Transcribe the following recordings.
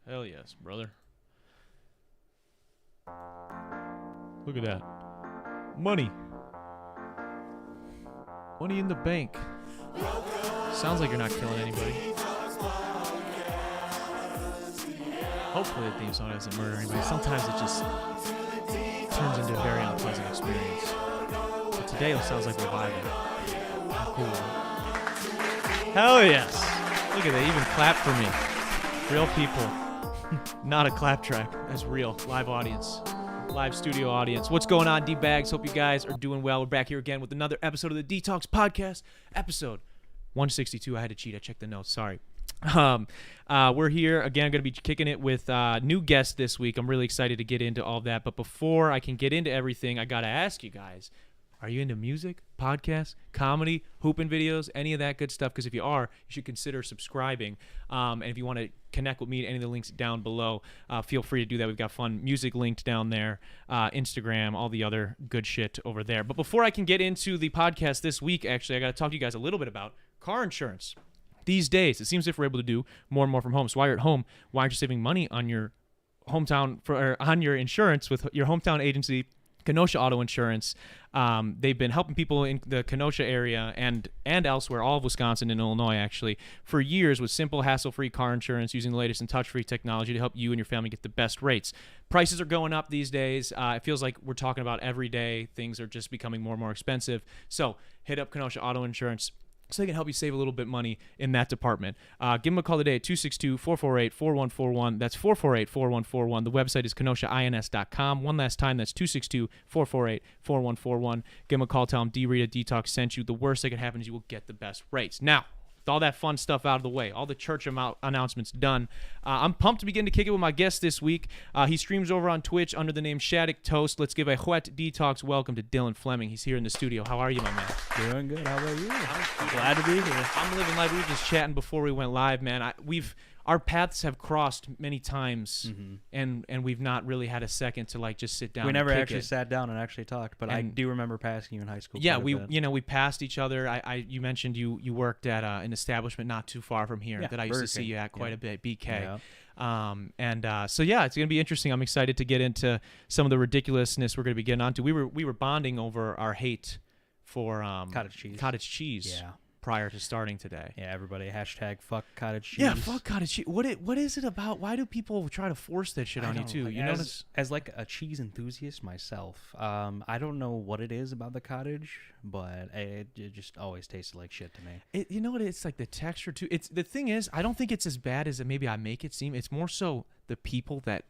Hell yes, brother. Look at that. Money. Money in the bank. Sounds like you're not killing anybody. Hopefully the theme song doesn't murder anybody. Sometimes it just turns into a very unpleasant experience. But today it sounds like we're vibing. How cool. Hell yes. Look at that. Even clap for me. Real people. Not a clap track. That's real. Live audience. Live studio audience. What's going on, D-Bags? Hope you guys are doing well. We're back here again with another episode of the dtalks podcast. Episode 162. I had to cheat. I checked the notes. Sorry. We're here again. I'm going to be kicking it with new guests this week. I'm really excited to get into all that. But before I can get into everything, I got to ask you guys, are you into music, podcasts, comedy, hooping videos, any of that good stuff? Because if you are, you should consider subscribing. And if you want to connect with me, any of the links down below, feel free to do that. We've got fun music linked down there, Instagram, all the other good shit over there. But before I can get into the podcast this week, actually, I got to talk to you guys a little bit about car insurance. These days, it seems as if we're able to do more and more from home. So while you're at home, why aren't you saving money on your on your insurance with your hometown agency, Kenosha Auto Insurance? They've been helping people in the Kenosha area and elsewhere, all of Wisconsin and Illinois, actually, for years with simple, hassle-free car insurance using the latest and touch-free technology to help you and your family get the best rates. Prices are going up these days. It feels like we're talking about every day. Things are just becoming more and more expensive. So hit up Kenosha Auto Insurance so they can help you save a little bit of money in that department. Give them a call today at 262-448-4141. That's 448-4141. The website is kenoshains.com. One last time, that's 262-448-4141. Give them a call. Tell them Rita dtalks sent you. The worst that could happen is you will get the best rates. Now, with all that fun stuff out of the way, all the church announcements done, I'm pumped to begin to kick it with my guest this week. He streams over on Twitch under the name Shattuck Toast. Let's give a wet dtalks welcome to Dillon Fleming. He's here in the studio. How are you, my man? Doing good. How about you? I'm glad to be here. I'm living life. We were just chatting before we went live, man. Our paths have crossed many times, and we've not really had a second to like just sit down. We never actually it. sat down and actually talked, but I do remember passing you in high school. Yeah, we passed each other. You mentioned you worked at an establishment not too far from here that I used to see you at quite a bit, BK. Yeah. So yeah, it's gonna be interesting. I'm excited to get into some of the ridiculousness we're gonna be getting onto. We were bonding over our hate for cottage cheese. Yeah. Prior to starting today. Yeah, everybody hashtag fuck cottage cheese. Yeah, fuck cottage cheese. What is it about? Why do people try to force that shit on you too? Like, you notice? As like a cheese enthusiast myself, I don't know what it is about the cottage, but it just always tasted like shit to me. You know what? It's like the texture too. It's the thing is, I don't think it's as bad as maybe I make it seem. It's more so the people that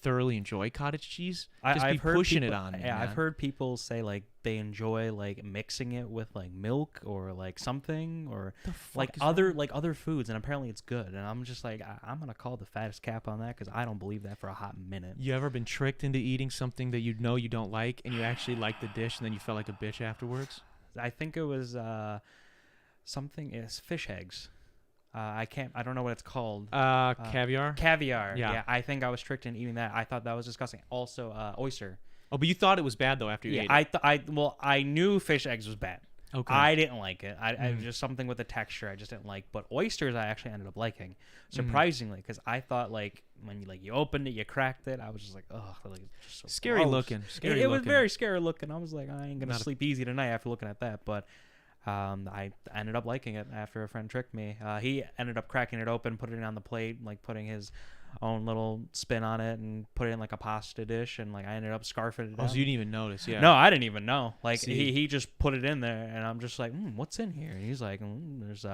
thoroughly enjoy cottage cheese. I've heard pushing it on. Yeah, I've heard people say like they enjoy like mixing it with like milk or like something or like other foods, and apparently it's good. And I'm just like, I'm gonna call the fattest cap on that because I don't believe that for a hot minute. You ever been tricked into eating something that you know you don't like, and you actually like the dish, and then you felt like a bitch afterwards? I think it was something. It's fish eggs. I don't know what it's called. Caviar? Caviar. Yeah. I think I was tricked into eating that. I thought that was disgusting. Also, oyster. Oh, but you thought it was bad though after you ate it. I knew fish eggs was bad. Okay. I didn't like it. I was just something with the texture I just didn't like. But oysters I actually ended up liking, surprisingly, because I thought like when you opened it, you cracked it. I was just like, ugh, like it's just so scary gross. looking. It was very scary looking. I was like, I ain't gonna sleep easy tonight after looking at that. But I ended up liking it after a friend tricked me. He ended up cracking it open, putting it on the plate, like putting his own little spin on it, and put it in like a pasta dish, and like I ended up scarfing it down. Oh, so you didn't even notice? Yeah. No, I didn't even know. Like he just put it in there, and I'm just like, what's in here? And he's like, there's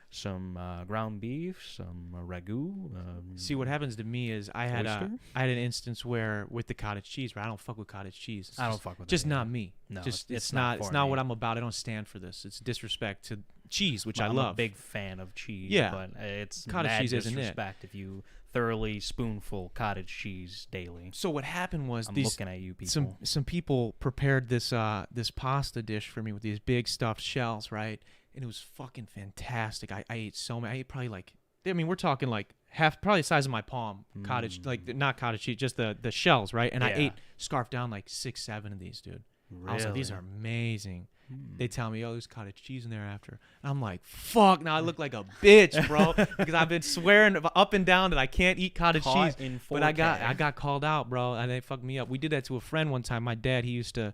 some ground beef, some ragu. See, what happens to me is I had an instance where with the cottage cheese, where I don't fuck with cottage cheese. I don't fuck with just it. not me. No, it's not what I'm about. I don't stand for this. It's disrespect to cheese, which I love. I'm a big fan of cheese. Yeah, but it's cottage mad cheese isn't it? Disrespect if you thoroughly spoonful cottage cheese daily. So what happened was I'm looking at you people. Some people prepared this pasta dish for me with these big stuffed shells, right? And it was fucking fantastic. I ate so many. I ate probably like, I mean, we're talking like probably the size of my palm. Cottage, like not cottage cheese, just the shells, right? And I ate, scarfed down like 6-7 of these, dude. Really? I was like, these are amazing. They tell me, oh, there's cottage cheese in there after. And I'm like, fuck, now I look like a bitch, bro, because I've been swearing up and down that I can't eat cottage cheese. But I got called out, bro, and they fucked me up. We did that to a friend one time. My dad, he used to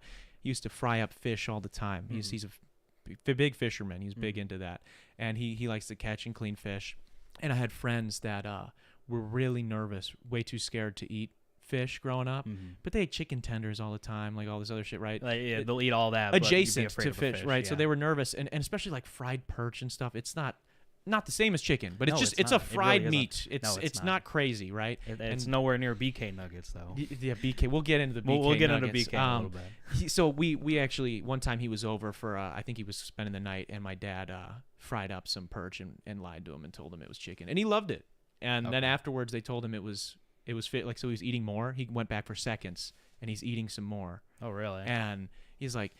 fry up fish all the time. He's a big fisherman. He's big into that, and he likes to catch and clean fish. And I had friends that were really nervous, way too scared to eat fish growing up, but they ate chicken tenders all the time, like all this other shit, right? Like, yeah, they'll eat all that adjacent but you'd be afraid to of fish, a right? yeah. So they were nervous, and especially like fried perch and stuff. It's not the same as chicken, but No, it's a not. fried It really meat. isn't. It's not crazy, right? It's nowhere near BK nuggets though. Yeah, BK. We'll get into the BK. We'll get into nuggets. BK in a little bit. So we actually, one time he was over for I think he was spending the night, and my dad fried up some perch and lied to him and told him it was chicken, and he loved it. And then afterwards they told him it was fit, like, so he was eating more. He went back for seconds and he's eating some more. Oh really? And he's like,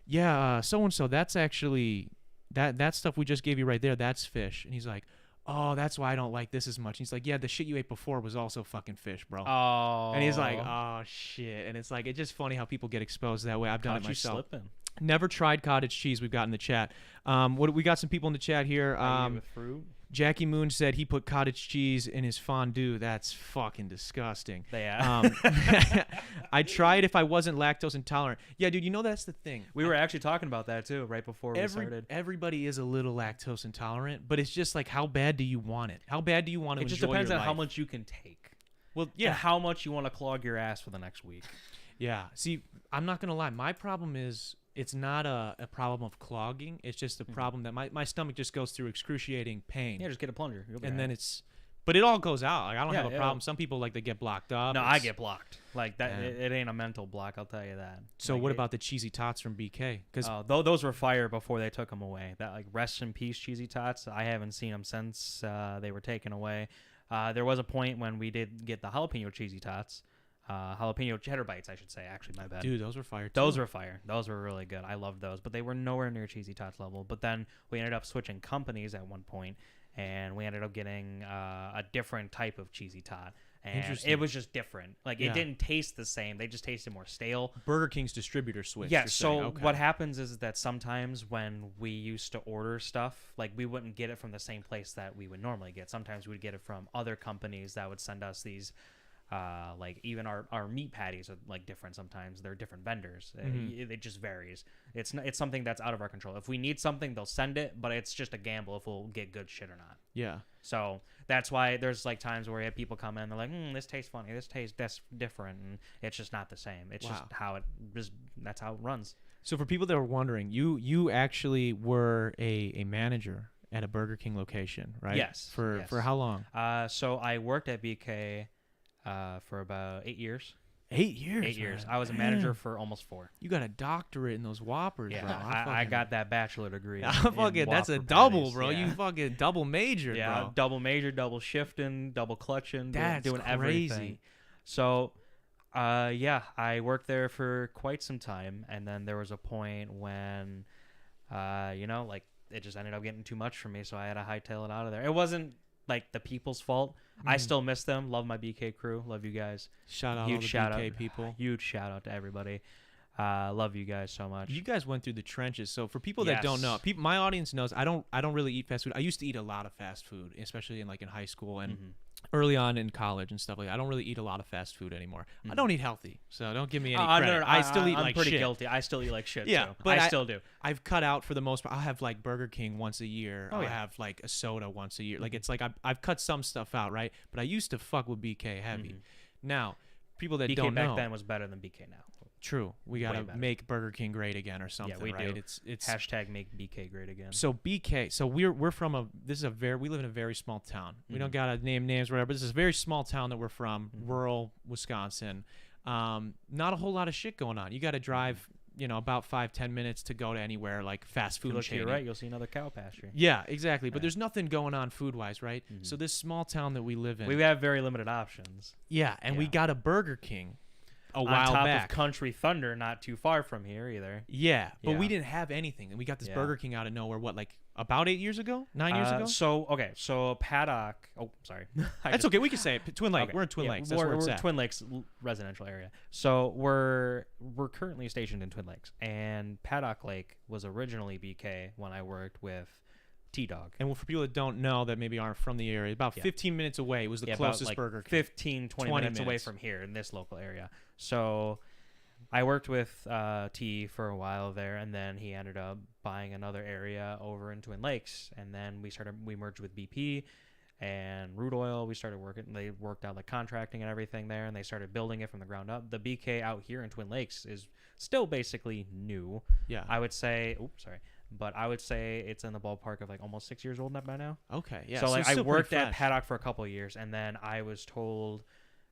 yeah, so and so, that's actually that stuff we just gave you right there, that's fish. And he's like, oh, that's why I don't like this as much. And he's like, yeah, the shit you ate before was also fucking fish, bro. Oh. And he's like, oh shit. And it's like, it's just funny how people get exposed that way. I've done it myself. Slipping? Never tried cottage cheese. We've got in the chat. What we got some people in the chat here. With fruit. Jackie Moon said he put cottage cheese in his fondue. That's fucking disgusting. Yeah. I tried if I wasn't lactose intolerant. Yeah, dude, you know that's the thing. We were actually talking about that too right before we started. Everybody is a little lactose intolerant, but it's just like, how bad do you want it? How bad do you want to enjoy your life? It just depends on how much you can take. Well, yeah. And how much you want to clog your ass for the next week. Yeah. See, I'm not going to lie. My problem is, it's not a problem of clogging. It's just a problem that my stomach just goes through excruciating pain. Yeah, just get a plunger. And then but it all goes out. Like, I don't have a problem. Some people, like, they get blocked up. No, I get blocked. Like that. Yeah. It ain't a mental block. I'll tell you that. So what about the cheesy tots from BK? Because those were fire before they took them away. That, like, rest in peace cheesy tots. I haven't seen them since they were taken away. There was a point when we did get the jalapeno cheesy tots. Jalapeno cheddar bites, I should say. Actually, my bad. Dude, those were fire too. Those were fire. Those were really good. I loved those, but they were nowhere near cheesy tots level. But then we ended up switching companies at one point, and we ended up getting a different type of cheesy tot. And it was just different. Like, it didn't taste the same. They just tasted more stale. Burger King's distributor switch. Yeah, so what happens is that sometimes when we used to order stuff, like, we wouldn't get it from the same place that we would normally get. Sometimes we'd get it from other companies that would send us these like, even our meat patties are, like, different sometimes. They're different vendors. It just varies. It's something that's out of our control. If we need something, they'll send it, but it's just a gamble if we'll get good shit or not. Yeah. So that's why there's, like, times where we have people come in, they're like, this tastes funny, that's different, and it's just not the same. It's just how that's how it runs. So for people that were wondering, you actually were a manager at a Burger King location, right? Yes. For how long? So I worked at BK for about 8 years. 8 years. 8 years. I was a manager for almost 4. You got a doctorate in those Whoppers, yeah, bro. I got that bachelor degree. That's a double, patties, bro. Yeah. You fucking double majored, yeah, bro. Double major, double shifting, double clutching, doing crazy. Everything. So, I worked there for quite some time, and then there was a point when, like, it just ended up getting too much for me, so I had to hightail it out of there. It wasn't, like, the people's fault. I still miss them. Love my BK crew. Love you guys. Shout out all the BK people. Huge shout out to everybody. Love you guys so much. You guys went through the trenches. So for people that don't know, my audience knows I don't really eat fast food. I used to eat a lot of fast food, especially in high school and early on in college and stuff like that. I don't really eat a lot of fast food anymore. I don't eat healthy, so don't give me any credit. No, I still eat I'm like pretty shit. guilty. I still eat like shit yeah, too. but I still do. I've cut out for the most part. I'll have like Burger King once a year. Oh, I'll have like a soda once a year. Like it's like I've cut some stuff out, right? But I used to fuck with BK heavy. Now, people that BK don't know, back then was better than BK now. True. We got to make Burger King great again or something, yeah, we right? do. It's hashtag make BK great again. So BK, so we're from we live in a very small town. We don't got to name names or whatever. This is a very small town that we're from, rural Wisconsin. Not a whole lot of shit going on. You got to drive, about 5-10 minutes to go to anywhere like fast food chain. Look to your right, you'll see another cow pasture. Yeah, exactly. But there's nothing going on food-wise, right? So this small town that we live in, we have very limited options. Yeah, and we got a Burger King a while on top back. Of Country Thunder, not too far from here either. Yeah, but we didn't have anything. And we got this Burger King out of nowhere, About 8 years ago? 9 years ago? So Paddock. Oh, sorry. That's okay. We can say it. Twin Lake. Okay. We're in Twin Yeah, Lakes. That's where it's we're at. Twin Lakes residential area. So we're currently stationed in Twin Lakes, and Paddock Lake was originally BK when I worked with T-Dog. And for people that don't know, that maybe aren't from the area, about 15 minutes away was the closest about, like, Burger King. 20 minutes away from here in this local area. So I worked with T for a while there, and then he ended up buying another area over in Twin Lakes, and then we merged with BP and Root Oil. They worked out like contracting and everything there, and they started building it from the ground up. The BK out here in Twin Lakes is still basically new. Yeah. I would say it's in the ballpark of like almost 6 years old by now. Okay. Yeah. So like it's I still worked pretty at fresh. Paddock for a couple of years, and then I was told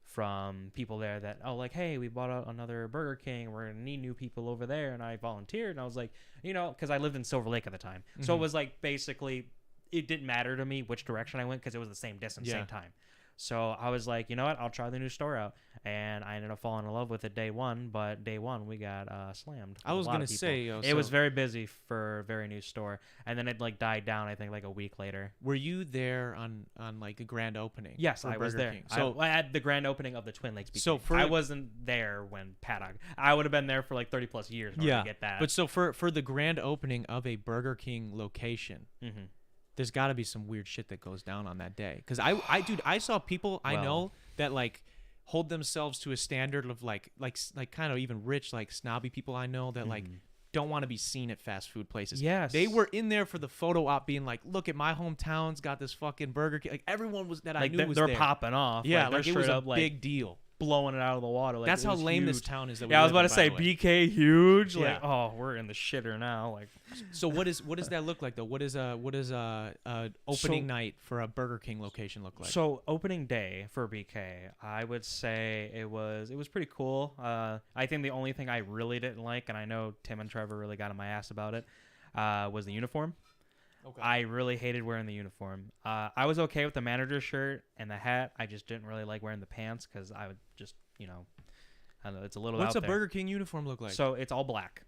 from people there that, oh, like, hey, we bought out another Burger King, we're gonna need new people over there, and I volunteered, and I was like, because I lived in Silver Lake at the time, so it was like basically it didn't matter to me which direction I went because it was the same distance, same time. So I was like, you know what, I'll try the new store out, and I ended up falling in love with it day one. But day one we got slammed. I was gonna say it was very busy for a very new store, and then it like died down. I think like a week later. Were you there on like the grand opening? Yes, for I was Burger there. King? So I at the grand opening of the Twin Lakes. So I wasn't there when Paddock. I would have been there for like 30 plus years in order to get that. But so for the grand opening of a Burger King location. Mm-hmm. There's got to be some weird shit that goes down on that day. Because I saw people I know that like hold themselves to a standard of like kind of even rich, like snobby people I know that like don't want to be seen at fast food places. Yes. They were in there for the photo op being like, look at my hometown's got this fucking Burger King. Like everyone was that I knew was they're there. popping off. Yeah, like it was a up, like, big deal. Blowing it out of the water. Like, That's how lame huge. this town is. That I was about to say by the way. BK huge. Yeah. Like, oh, we're in the shitter now. Like, so what does that look like though? What does opening night for a Burger King location look like? So opening day for BK, I would say it was pretty cool. I think the only thing I really didn't like, and I know Tim and Trevor really got on my ass about it, was the uniform. Okay. I really hated wearing the uniform. I was okay with the manager's shirt and the hat. I just didn't really like wearing the pants because I would just, I don't know, it's a little What's out a there. Burger King uniform look like? So it's all black.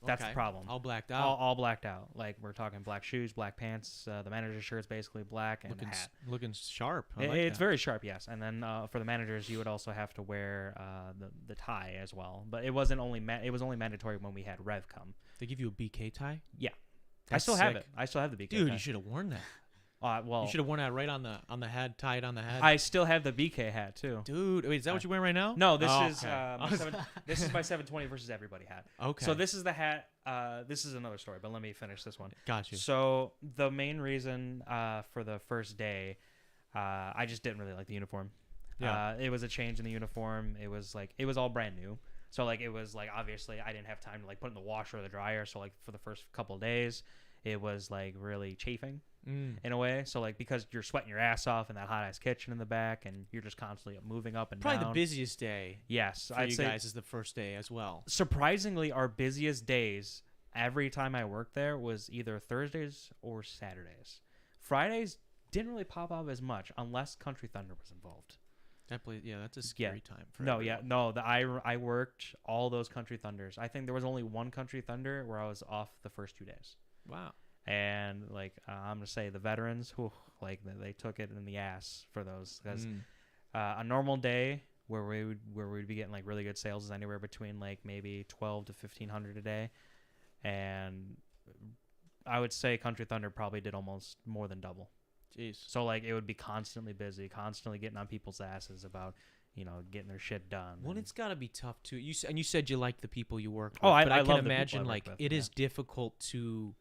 That's the problem. All blacked out. All blacked out. Like we're talking black shoes, black pants. The manager's shirt's basically black and hat. Looking sharp. It's very sharp, yes. And then for the managers, you would also have to wear the tie as well. But it wasn't only it was only mandatory when we had Rev come. They give you a BK tie? Yeah. That's I still sick. have it. I still have the BK Dude, tie. you should have worn that. Well, you should have worn that right on the head, tied on the head. I still have the BK hat too. Dude, wait, is that what you're wearing right now? No, this is okay. this is my 720 versus everybody hat. Okay. So this is the hat. This is another story, but let me finish this one. Got you. So the main reason for the first day, I just didn't really like the uniform. Yeah. It was a change in the uniform. It was all brand new. So like it was like obviously I didn't have time to like put it in the washer or the dryer. So like for the first couple of days, it was like really chafing in a way. So like because you're sweating your ass off in that hot ass kitchen in the back, and you're just constantly moving up and Probably down. the busiest day. Yes, for I'd you say guys is the first day as well. surprisingly, our busiest days every time I worked there was either Thursdays or Saturdays. Fridays didn't really pop up as much unless Country Thunder was involved. That place, yeah, that's a scary time for I worked all those Country Thunders. I think there was only one Country Thunder where I was off the first 2 days. Wow. And like I'm gonna say the veterans, like they took it in the ass for those, because a normal day where we'd be getting like really good sales is anywhere between like maybe 12 to 1,500 a day, and I would say Country Thunder probably did almost more than double. Jeez. So like it would be constantly busy, constantly getting on people's asses about getting their shit done. Well, it's got to be tough too. You said you like the people you work with. Oh, but I can love the people imagine I work like with, it yeah. is difficult to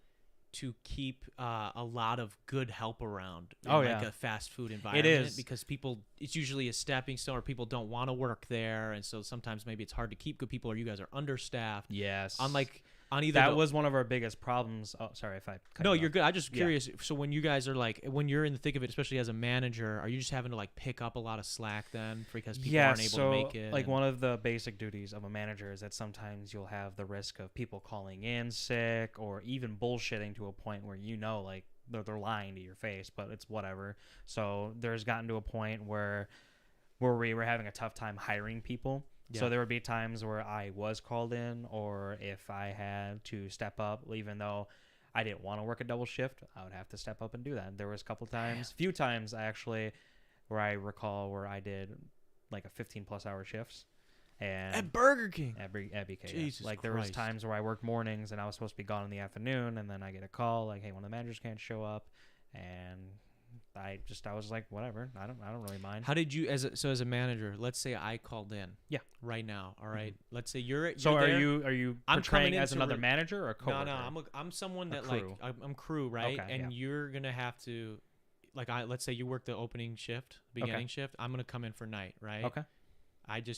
keep a lot of good help around in Oh, like yeah. a fast food environment. is. Because it's usually a stepping stone, or people don't want to work there, and so sometimes maybe it's hard to keep good people, or you guys are understaffed. Yes. On either that was one of our biggest problems. Oh, sorry if I cut No, you you're off. good. I'm just curious. So when you guys are like, when you're in the thick of it, especially as a manager, are you just having to like pick up a lot of slack then because people aren't able to make it? Like one of the basic duties of a manager is that sometimes you'll have the risk of people calling in sick or even bullshitting to a point where like they're lying to your face, but it's whatever. So there's gotten to a point where we were having a tough time hiring people. Yeah. So there would be times where I was called in, or if I had to step up, even though I didn't want to work a double shift, I would have to step up and do that. There was few times actually, where I recall where I did like a 15+ hour shifts. And At Burger King. At BK. Jesus Like there was times where I worked mornings and I was supposed to be gone in the afternoon, and then I get a call like, hey, one of the managers can't show up, and I was like, whatever. I don't really mind. How did you as a manager? Let's say I called in. Yeah. Right now. All right. Let's say you're so there. are you portraying as another manager or a coworker? No. I'm someone that crew. I'm crew, right? Okay, and you're gonna have to, like, let's say you work the opening shift, beginning shift. I'm gonna come in for night, right? Okay.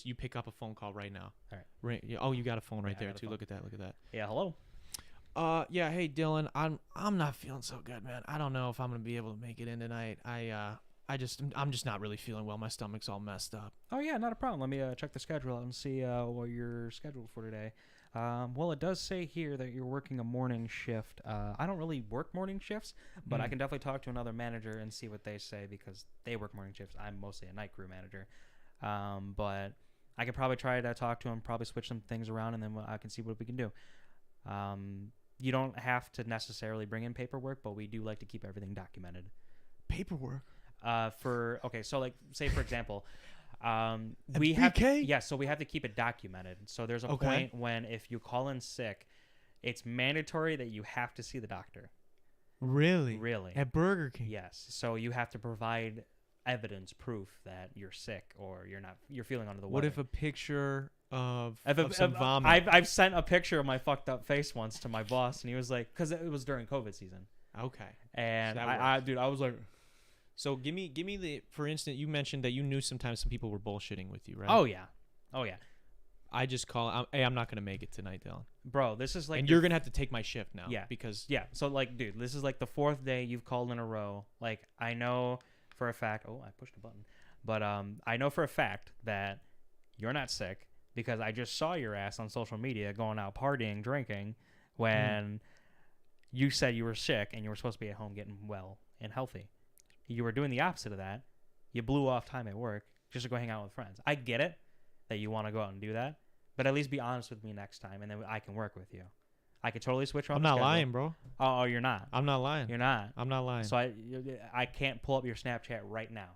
You pick up a phone call right now. All right. Oh, you got a phone right there too. Phone. Look at that. Yeah. Hello. Yeah. Hey, Dillon. I'm not feeling so good, man. I don't know if I'm gonna be able to make it in tonight. I'm just not really feeling well. My stomach's all messed up. Oh yeah, not a problem. Let me check the schedule out and see what you're scheduled for today. Well, it does say here that you're working a morning shift. I don't really work morning shifts, but I can definitely talk to another manager and see what they say because they work morning shifts. I'm mostly a night crew manager. But I could probably try to talk to him, probably switch some things around, and then I can see what we can do. You don't have to necessarily bring in paperwork, but we do like to keep everything documented. Paperwork? So like, say for example, we have so we have to keep it documented. So there's a point when if you call in sick, it's mandatory that you have to see the doctor. Really? At Burger King? Yes. So you have to provide evidence, proof that you're sick or you're feeling under the weather. What if a picture of some vomit? I've sent a picture of my fucked up face once to my boss, and he was like, because it was during COVID season. Okay. And so I was like, so give me the, for instance, you mentioned that you knew sometimes some people were bullshitting with you, right? Oh yeah. I just hey, I'm not gonna make it tonight, Dillon. Bro, this is like, and you're gonna have to take my shift now. Yeah. Because so like, dude, this is like the 4th day you've called in a row. Like, I know for a fact. Oh, I pushed a button. But I know for a fact that you're not sick because I just saw your ass on social media going out partying, drinking, when you said you were sick and you were supposed to be at home getting well and healthy. You were doing the opposite of that. You blew off time at work just to go hang out with friends. I get it that you want to go out and do that, but at least be honest with me next time, and then I can work with you. I could totally switch around. I'm not lying, bro. Oh, you're not. I'm not lying. You're not. I'm not lying. So I can't pull up your Snapchat right now.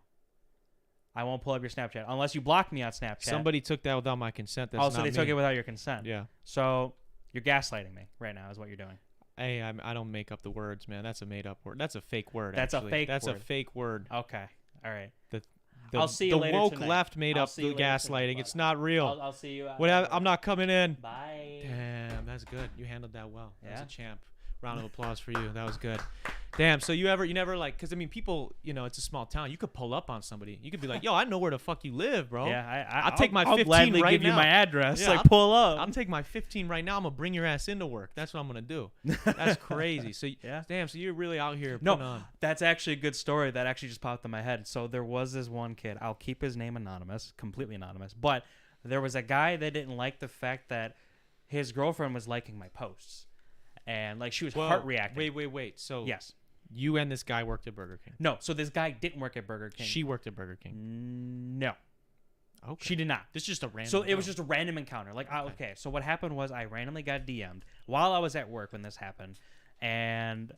I won't pull up your Snapchat unless you block me on Snapchat. Somebody took that without my consent. That's not so they took it without your consent. Yeah. So you're gaslighting me right now is what you're doing. Hey, I don't make up the words, man. That's a made up word. That's a fake word. That's actually. That's a fake word. Okay. All right. I'll see you later The woke tonight. left made up the gaslighting. It's not real. I'll see you. I'm not coming in. Bye. Damn, that's good. You handled that well. Yeah. That's a champ. Round of applause for you. That was good. Damn. So you never like, because I mean, people, it's a small town. You could pull up on somebody. You could be like, yo, I know where the fuck you live, bro. Yeah, I'll take my 15 gladly right give now. you my address. Yeah, pull up. I'll take my 15 right now. I'm gonna bring your ass into work. That's what I'm gonna do. That's crazy. So yeah. Damn. So you're really out here. No, putting on. That's actually a good story that actually just popped in my head. So there was this one kid. I'll keep his name anonymous, completely anonymous. But there was a guy that didn't like the fact that his girlfriend was liking my posts, and like she was heart reacting. Wait. So yes. You and this guy worked at Burger King. No, so this guy didn't work at Burger King. She worked at Burger King. No. Okay. She did not. This is just a random. So it was just a random encounter. Like, okay. So what happened was I randomly got DM'd while I was at work when this happened, and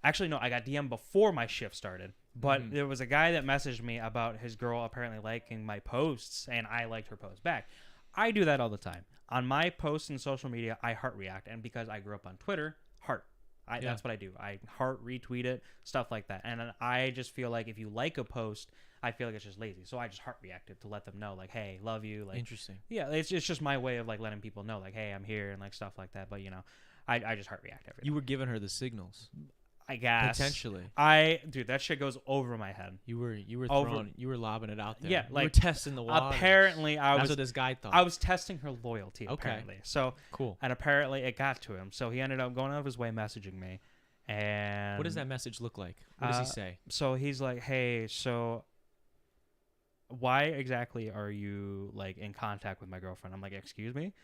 actually no, I got DM'd before my shift started. But there was a guy that messaged me about his girl apparently liking my posts, and I liked her post back. I do that all the time on my posts and social media. I heart react, and because I grew up on Twitter, heart. That's what I do. I heart retweet it, stuff like that. And I just feel like if you like a post, I feel like it's just lazy. So I just heart reacted to let them know, like, hey, love you. Like, interesting. Yeah, it's just my way of like letting people know, like, hey, I'm here and like stuff like that. But I just heart react every time. You were giving her the signals. I guess potentially. Dude, that shit goes over my head. You were throwing, you were lobbing it out there. Yeah, like you were testing the waters. Apparently, that's what this guy thought. I was testing her loyalty. Apparently, okay. So cool. And apparently, it got to him. So he ended up going out of his way messaging me. And what does that message look like? What does he say? So he's like, "Hey, so why exactly are you like in contact with my girlfriend?" I'm like, "Excuse me?"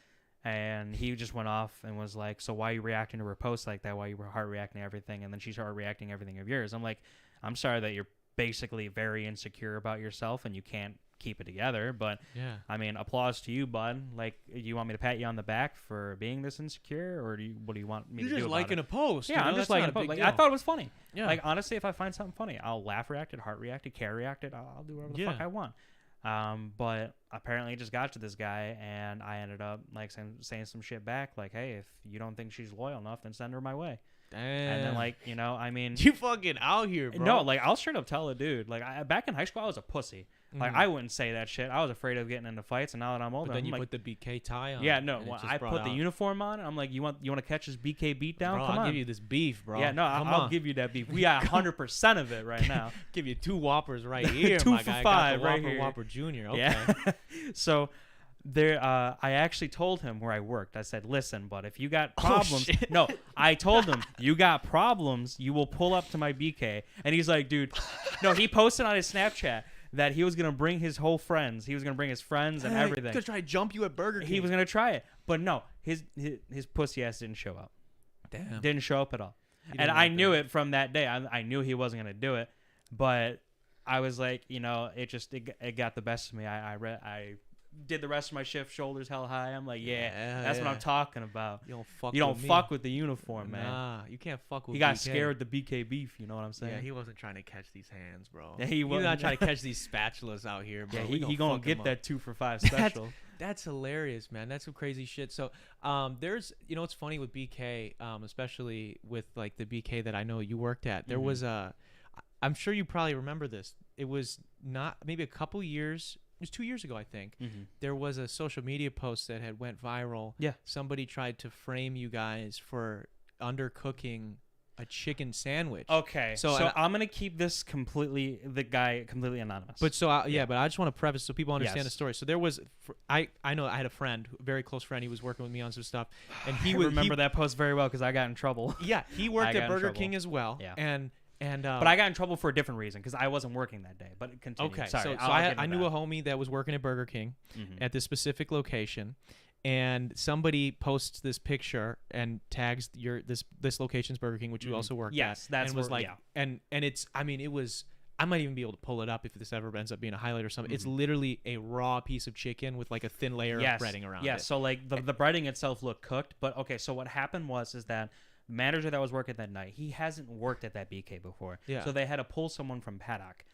And he just went off and was like, "So why are you reacting to her posts like that? Why you were heart reacting to everything?" And then she started reacting everything of yours. I'm like, "I'm sorry that you're basically very insecure about yourself and you can't keep it together. But Yeah. I mean, applause to you, bud. Like, you want me to pat you on the back for being this insecure, or what do you want me You're to do just about liking it? a post. Yeah, you know? I'm just That's liking not a post. big Like, deal. I thought it was funny. Yeah. Like, honestly, if I find something funny, I'll laugh react it, heart react it, care react it. I'll do whatever the fuck I want. But apparently it just got to this guy, and I ended up like saying some shit back, like, hey, if you don't think she's loyal enough, then send her my way. Damn. And then, like, you know, I mean, you fucking out here, bro. no, like, I'll straight up tell a dude, like, back in high school, I was a pussy. Like, I wouldn't say that shit. I was afraid of getting into fights, and now that I'm older, But then I'm you like, put the BK tie on. yeah, no, and it when just I brought put the out- uniform on, I'm like, you want to catch this BK beat down? Bro, Come I'll on. give you this beef, bro. Yeah, no, Come I'll on. give you that beef. We got 100% of it right now. Give you 2 Whoppers right here, 2 my for guy. I got $5 the right Whopper, here. Whopper Jr. Okay. Yeah. So there, I actually told him where I worked. I said, listen, but if you got problems, shit. no, I told him, you got problems, you will pull up to my BK. And he's like, dude, no, he posted on his Snapchat that he was going to bring his whole friends. He was going to bring his friends and everything. He's gonna try to jump you at Burger King. He was going to try it. But no, his pussy ass didn't show up. Damn. Didn't show up at all. He And didn't I like knew that. it from that day. I knew he wasn't going to do it. But I was like, you know, it got the best of me. I did the rest of my shift, shoulders held high. I'm like, yeah, that's what I'm talking about. You don't fuck. You don't with me. fuck with the uniform, man. Nah, you can't fuck with. He got BK. scared with the BK beef. You know what I'm saying? Yeah, he wasn't trying to catch these hands, bro. Yeah, He's wasn't. not trying to catch these spatulas out here, bro. Yeah, We he gonna fuck get him that up. 2 for $5 special. That's hilarious, man. That's some crazy shit. So, there's, you know, what's funny with BK, especially with like the BK that I know you worked at. There was I'm sure you probably remember this. It was not maybe a couple years. It was 2 years ago, I think. There was a social media post that had went viral. Yeah. Somebody tried to frame you guys for undercooking a chicken sandwich. Okay, So, so and I'm gonna keep this completely anonymous. But so but I just want to preface so people understand Yes. the story. So there was, I know I had a friend, a very close friend. He was working with me on some stuff, and I remember that post very well because I got in trouble. Yeah, he worked I got at in Burger trouble. King as well. Yeah. and But I got in trouble for a different reason because I wasn't working that day. But continue. okay. Sorry, So I'll I knew a homie that was working at Burger King at this specific location. And somebody posts this picture and tags this location's Burger King, which you also worked at. Yes, that's and was where- like, yeah. and it's, I mean, it was, I might even be able to pull it up if this ever ends up being a highlight or something. It's literally a raw piece of chicken with like a thin layer of breading around it. Yeah, so like the breading itself looked cooked, but okay. So what happened is that the manager that was working that night, he hasn't worked at that BK before. Yeah. So they had to pull someone from paddock,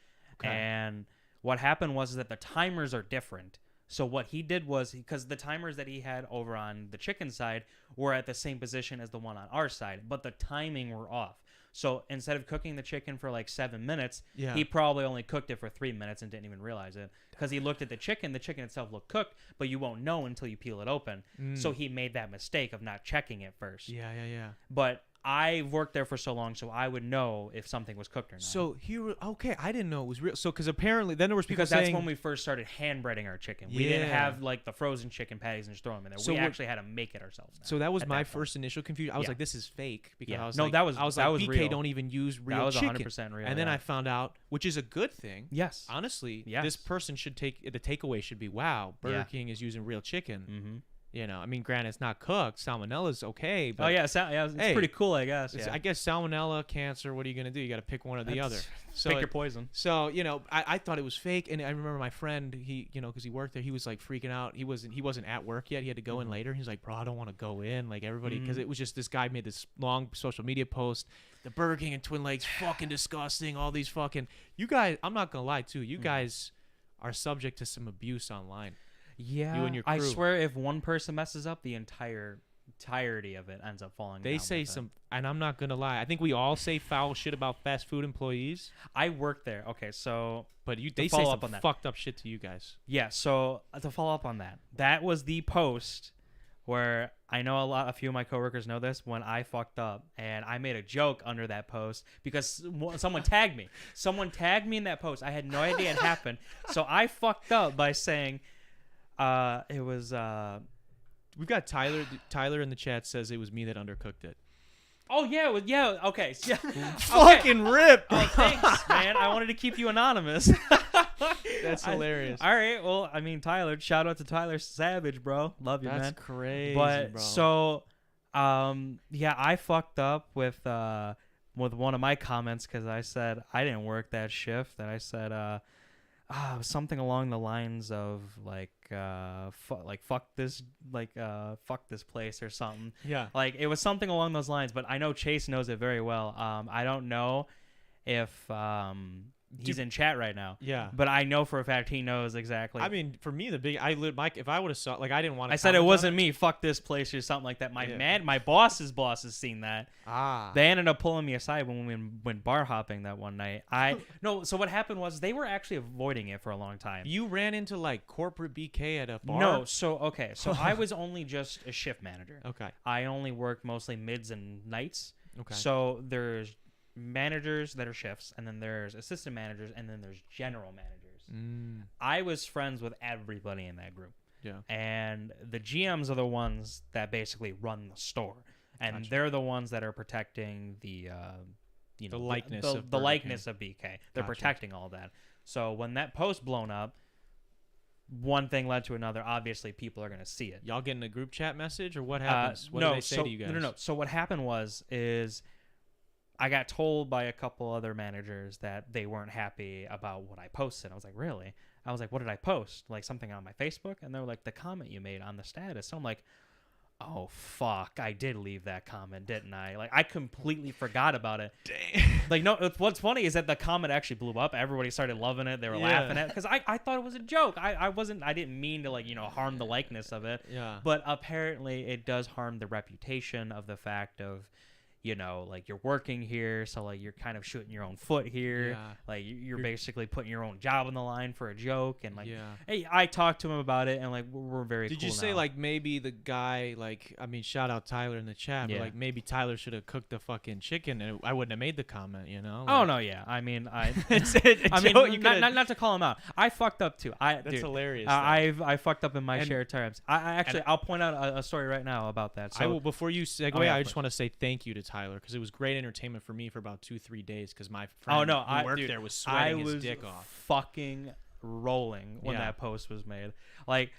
Okay. and what happened was that the timers are different. So what he did was, because the timers that he had over on the chicken side were at the same position as the one on our side, but the timing were off. So instead of cooking the chicken for like 7 minutes, Yeah. he probably only cooked it for 3 minutes and didn't even realize it. Because he looked at the chicken itself looked cooked, but you won't know until you peel it open. So he made that mistake of not checking it first. Yeah. But I worked there for so long, so I would know if something was cooked or not. So here, okay, I didn't know it was real. So because apparently then there was people because that's saying, when we first started hand breading our chicken. We didn't Yeah. have like the frozen chicken patties and just throw them in there. So we what- actually had to make it ourselves. Now, so that was at my that point. first initial confusion. I was Yeah. like, this is fake because Yeah. I was No, like, that was- I was that like, was BK real. don't even use real That was chicken. 100% real. And then yeah. I found out, which is a good thing. yes, Honestly, Yes. this person should take the takeaway should be, wow, Burger Yeah. King is using real chicken. mm-hmm. You know, I mean, granted, it's not cooked. Salmonella's okay, but Oh yeah, it's hey, pretty cool, I guess. it's- Yeah. I guess salmonella, cancer. What are you gonna do? You got to pick one or the other. That's- So pick your poison. So, you know, I thought it was fake, and I remember my friend, he, you know, because he worked there, he was like freaking out. He wasn't at work yet. He had to go in later. He's like, bro, I don't want to go in. Like everybody, because it was just this guy made this long social media post. The Burger King in Twin Lakes, fucking disgusting. All these fucking, you guys, I'm not gonna lie too. You guys are subject to some abuse online. Yeah, You and your I crew. swear, if one person messes up, the entirety of it ends up falling. They down say with it. some, and I'm not gonna lie. I think we all say foul shit about fast food employees, I worked there. Okay, so but they say follow some up on that. fucked up shit to you guys. yeah, so to follow up on that, that was the post where I know a few of my coworkers know this, when I fucked up and I made a joke under that post because someone tagged me. Someone tagged me in that post. I had no idea it happened, so I fucked up by saying it was. We've got Tyler. Tyler in the chat says it was me that undercooked it. Oh yeah, yeah. Okay, yeah. Fucking rip. Oh, thanks, man. I wanted to keep you anonymous. That's hilarious. All right. Well, I mean, Tyler. Shout out to Tyler Savage, bro. Love you, That's man. crazy, But bro. so, yeah, I fucked up with one of my comments because I said I didn't work that shift, and I said, something along the lines of like fuck this place or something. Yeah. Like it was something along those lines, but I know Chase knows it very well. I don't know if he's in chat right now. Yeah. But I know for a fact he knows exactly. I mean, for me, Mike, if I would have saw, like, I didn't want to. I said it wasn't me. Fuck this place or something like that. My boss's boss has seen that. They ended up pulling me aside when we went bar hopping that one night. So what happened was they were actually avoiding it for a long time. You ran into like corporate BK at a bar? No. So I was only just a shift manager. Okay. I only worked mostly mids and nights. Okay. So there's managers that are shifts, and then there's assistant managers, and then there's general managers. I was friends with everybody in that group. Yeah. And the GMs are the ones that basically run the store, and they're the ones that are protecting the likeness of the likeness of BK. They're protecting all that. So when that post blown up, one thing led to another. Obviously, people are going to see it. Y'all getting a group chat message, or what happens? What do they say to you guys? No. So what happened is I got told by a couple other managers that they weren't happy about what I posted. I was like, really? I was like, what did I post? Like something on my Facebook? And they were like, the comment you made on the status. So I'm like, oh, fuck. I did leave that comment, didn't I? Like, I completely forgot about it. Dang. Like, no, what's funny is that the comment actually blew up. Everybody started loving it. They were laughing at it. Because I thought it was a joke. I didn't mean to, like, harm the likeness of it. Yeah. But apparently it does harm the reputation of the fact of, like you're working here, so like you're kind of shooting your own foot here. Yeah. Like you're basically putting your own job on the line for a joke, and like, Yeah. hey, I talked to him about it, and like we're very. Did cool you say now. like maybe the guy, like, I mean, shout out Tyler in the chat, but like maybe Tyler should have cooked the fucking chicken, and I wouldn't have made the comment, Like, oh no, yeah. I mean, I mean, not to call him out. I fucked up too. Dude, hilarious. I fucked up in my share of times. I'll point out a story right now about that. So I will, before you segue, I just want to say thank you to Tyler, because it was great entertainment for me for about 2-3 days, because my friend who worked there was sweating his dick off. Fucking rolling when that post was made. Like,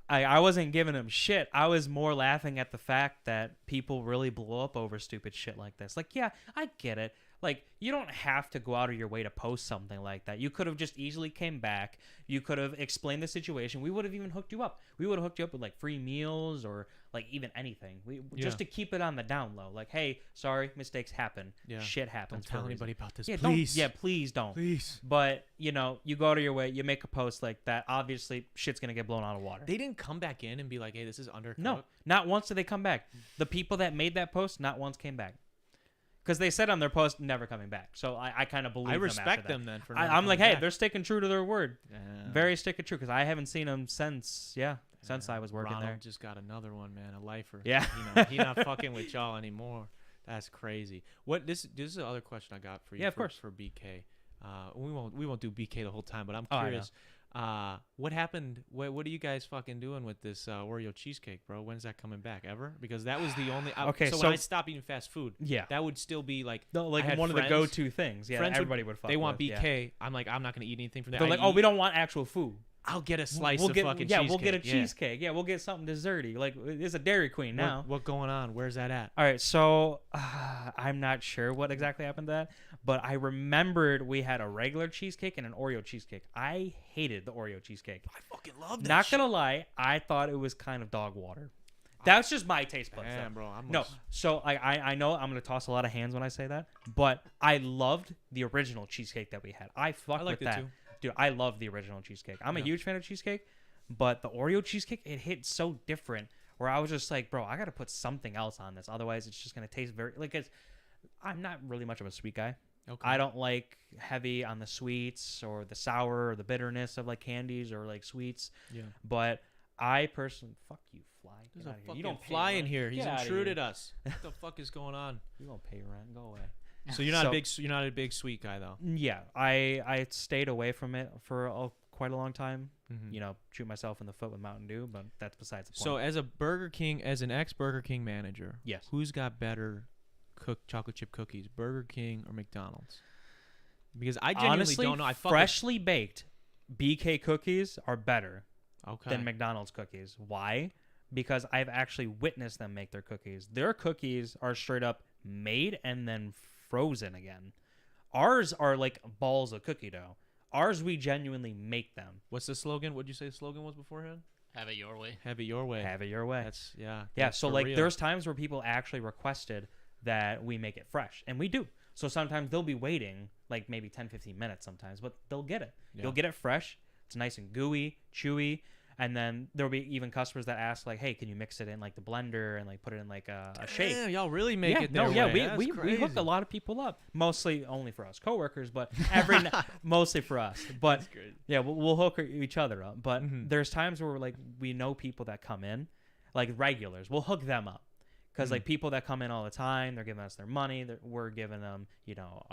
I wasn't giving him shit. I was more laughing at the fact that people really blow up over stupid shit like this. Like, yeah, I get it. Like, you don't have to go out of your way to post something like that. You could have just easily came back. You could have explained the situation. We would have even hooked you up. We would have hooked you up with, like, free meals or, like, even anything. Just to keep it on the down low. Like, hey, sorry, mistakes happen. Yeah. Shit happens. Don't tell anybody about this, please. Please don't. Please. But, you go out of your way. You make a post like that. Obviously, shit's going to get blown out of water. They didn't come back in and be like, hey, this is undercooked. No, not once did they come back. The people that made that post, not once came back. Because they said on their post, never coming back. So I kind of believe I them respect after them that. then for I'm like, hey, back. they're sticking true to their word. Yeah. Very sticking true, because I haven't seen them since I was working Ronald there. just got another one, man, a lifer. Yeah. He not fucking with y'all anymore. That's crazy. This is the other question I got for you. Yeah, of course. For BK. We won't do BK the whole time, but I'm curious. What happened? What are you guys fucking doing with this Oreo cheesecake, bro? When's that coming back? Ever? Because that was the only. Okay, so when I stopped eating fast food, that would still be like one of the go-to things. Yeah, everybody would fuck They want with, BK. Yeah. I'm like, I'm not gonna eat anything from that. They're like, oh, we don't want actual food. I'll get a slice of fucking cheesecake. Yeah, we'll get a cheesecake. Yeah, we'll get something desserty. Like, it's a Dairy Queen now. What going on? Where's that at? All right, so I'm not sure what exactly happened to that, but I remembered we had a regular cheesecake and an Oreo cheesecake. I hated the Oreo cheesecake. I fucking love that. Not gonna lie, I thought it was kind of dog water. That's just my taste buds. Damn, bro. So I know I'm gonna toss a lot of hands when I say that, but I loved the original cheesecake that we had. I fucked with that. Too. Dude, I love the original cheesecake. I'm a huge fan of cheesecake, but the Oreo cheesecake, it hit so different where I was just like, bro, I got to put something else on this. Otherwise, it's just going to taste very, like, I'm not really much of a sweet guy. Okay. I don't like heavy on the sweets or the sour or the bitterness of, like, candies or, like, sweets. Yeah. But I personally, fuck you, fly. There's a fucking fly in here. He's intruded us. What the fuck is going on? You don't pay rent. Go away. So you're not a big sweet guy though. Yeah, I stayed away from it for quite a long time. Mm-hmm. Shoot myself in the foot with Mountain Dew, but that's besides the point. So as an ex Burger King manager, yes, who's got better chocolate chip cookies, Burger King or McDonald's? Because I genuinely honestly don't know. Freshly baked BK cookies are better than McDonald's cookies. Why? Because I've actually witnessed them make their cookies. Their cookies are straight up made and then frozen again. Ours are like balls of cookie dough. Ours, we genuinely make them. What's the slogan? What'd you say the slogan was beforehand? Have it your way. Have it your way. Have it your way. That's yeah. Yeah, that's so for like real. there's times where people actually requested that we make it fresh, and we do. So sometimes they'll be waiting like maybe 10, 15 minutes sometimes, but they'll get it. Yeah. You'll get it fresh. It's nice and gooey, chewy. And then there'll be even customers that ask like, hey, can you mix it in like the blender and like put it in like a shake? Yeah, y'all really make yeah, it their no, way. yeah, That's we hook crazy. a lot of people up. Mostly only for us coworkers, but mostly for us. But yeah, we'll hook each other up. But there's times where like we know people that come in, like regulars. We'll hook them up because like people that come in all the time, they're giving us their money. We're giving them, you know,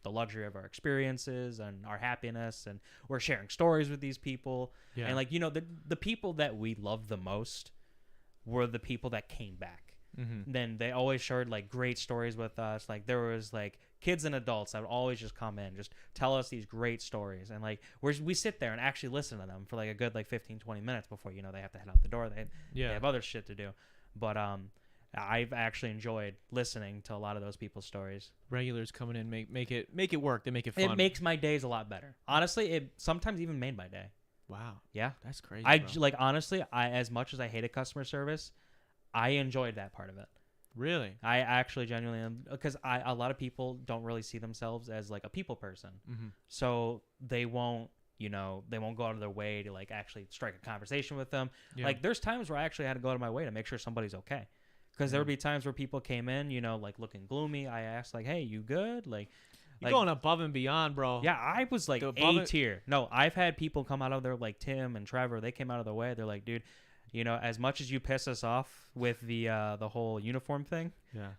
the luxury of our experiences and our happiness, and we're sharing stories with these people. Yeah. And like, you know, the people that we love the most were the people that came back. Then they always shared like great stories with us. Like there was like kids and adults that would always just come in, just tell us these great stories. And like we sit there and actually listen to them for like a good like 15, 20 minutes before, you know, they have to head out the door. They have other shit to do. But I've actually enjoyed listening to a lot of those people's stories. Regulars coming in make it work. They make it fun. It makes my days a lot better. Honestly, it sometimes even made my day. Wow. Yeah. That's crazy. I like honestly, as much as I hated customer service, I enjoyed that part of it. Really? I actually genuinely am, because a lot of people don't really see themselves as like a people person. So they won't go out of their way to like actually strike a conversation with them. Yeah. Like there's times where I actually had to go out of my way to make sure somebody's okay. Because there would be times where people came in, you know, like looking gloomy. I asked like, hey, you good? Like, You're going above and beyond, bro. yeah, I was like A tier. No, I've had people come out of there like Tim and Trevor. They came out of their way. They're like, dude, you know, as much as you piss us off with the whole uniform thing,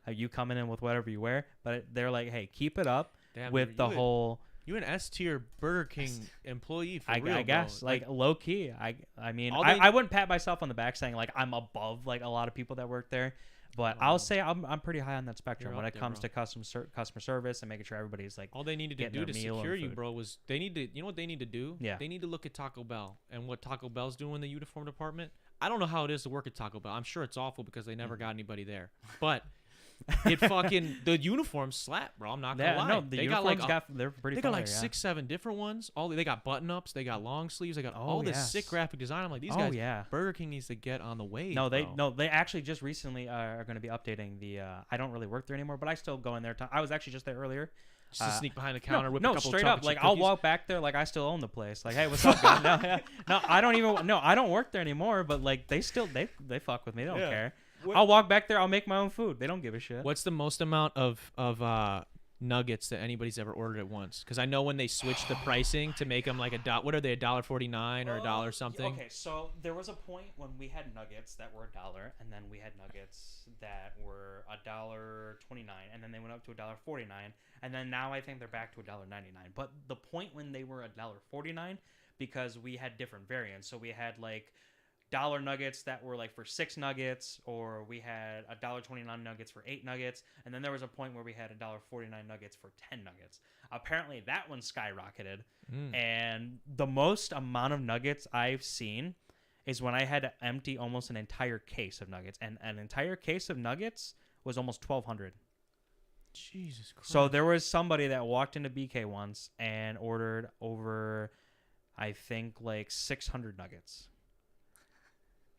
you coming in with whatever you wear, but they're like, hey, keep it up with the whole. You're an S tier Burger King employee for real, I guess, bro. like low key. I mean, All I wouldn't pat myself on the back saying like I'm above like a lot of people that work there, but I'll say I'm pretty high on that spectrum when it comes to customer service and making sure everybody's like. All they needed to do to secure you, bro, was they need to. You know what they need to do? Yeah. They need to look at Taco Bell and what Taco Bell's doing in the uniform department. I don't know how it is to work at Taco Bell. I'm sure it's awful because they never got anybody there, but. It fucking the uniforms slap, bro. I'm not gonna lie. No, the uniforms they're pretty. They got like fire, 6-7 different ones. They got button ups. They got long sleeves. They got all this sick graphic design. I'm like, these guys. Yeah. Burger King needs to get on the wave. They actually just recently are going to be updating the. I don't really work there anymore, but I still go in there. I was actually just there earlier. Just to sneak behind the counter with a couple straight chocolate up. Like chip I'll cookies. walk back there like I still own the place. Like, hey, what's up, guys? No, I don't even. No, I don't work there anymore. But like they still they fuck with me. They don't care. I'll walk back there. I'll make my own food. They don't give a shit. What's the most amount of nuggets that anybody's ever ordered at once? Because I know when they switched the pricing to make them like what are they, $1.49 or $1 something? Okay, so there was a point when we had nuggets that were $1, and then we had nuggets that were $1.29, and then they went up to $1.49, and then now I think they're back to $1.99. But the point when they were $1.49, because we had different variants, so we had like dollar nuggets that were like for 6 nuggets, or we had $1.29 nuggets for 8 nuggets, and then there was a point where we had $1.49 nuggets for 10 nuggets. Apparently that one skyrocketed, and the most amount of nuggets I've seen is when I had to empty almost an entire case of nuggets, and an entire case of nuggets was almost 1,200. Jesus Christ. So there was somebody that walked into BK once and ordered over, I think, like 600 nuggets.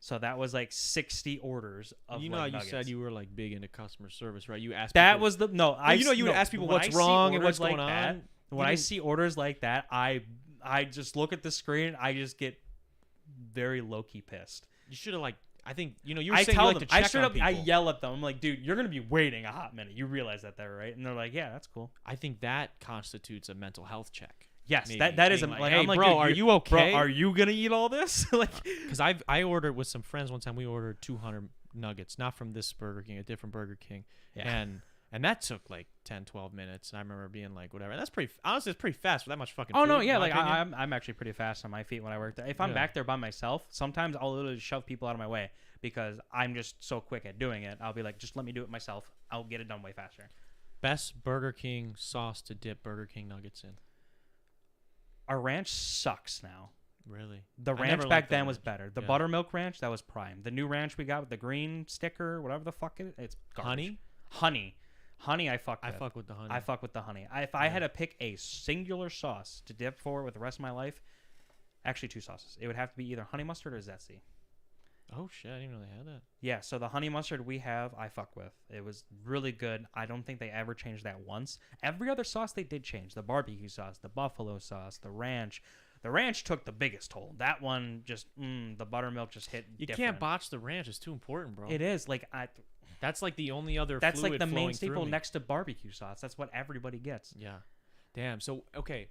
So that was like 60 orders of you know, like you nuggets. said you were like big into customer service, right? You asked that people, was the no. I you would ask people what's wrong and what's going on. When I see orders like that, I just look at the screen. I just get very low key pissed. You should have I think you were saying tell you like them. to check I straight on up. people. I yell at them. I'm like, dude, you're gonna be waiting a hot minute. You realize that, right? And they're like, yeah, that's cool. I think that constitutes a mental health check. Yes, maybe. that is Being like, hey, I'm like, bro, dude, are you okay? Bro, are you gonna eat all this? Like, because I ordered with some friends one time. We ordered 200 nuggets, not from this Burger King, a different Burger King, and that took like 10-12 minutes. And I remember being like, whatever. And that's honestly, it's pretty fast for that much fucking. Oh food, no, yeah, in my like opinion. I'm actually pretty fast on my feet when I work there. If I'm back there by myself, sometimes I'll literally shove people out of my way because I'm just so quick at doing it. I'll be like, just let me do it myself. I'll get it done way faster. Best Burger King sauce to dip Burger King nuggets in. Our ranch sucks now. Really? The ranch back then was better. The buttermilk ranch, that was prime. The new ranch we got with the green sticker, whatever the fuck it's garbage. Honey? Honey, I fuck with. I fuck with the honey. I fuck with the honey. If I had to pick a singular sauce to dip for with the rest of my life, actually 2 sauces. It would have to be either honey mustard or zesty. Oh shit! I didn't even know they had that. Yeah, so the honey mustard we have, I fuck with. It was really good. I don't think they ever changed that once. Every other sauce they did change. The barbecue sauce, the buffalo sauce, the ranch. The ranch took the biggest toll. That one just, the buttermilk just hit You different. can't botch the ranch. It's too important, bro. It is. Like, That's like the only other that's fluid like the main flowing through staple me. next to barbecue sauce. That's what everybody gets. Yeah. Damn. So, okay.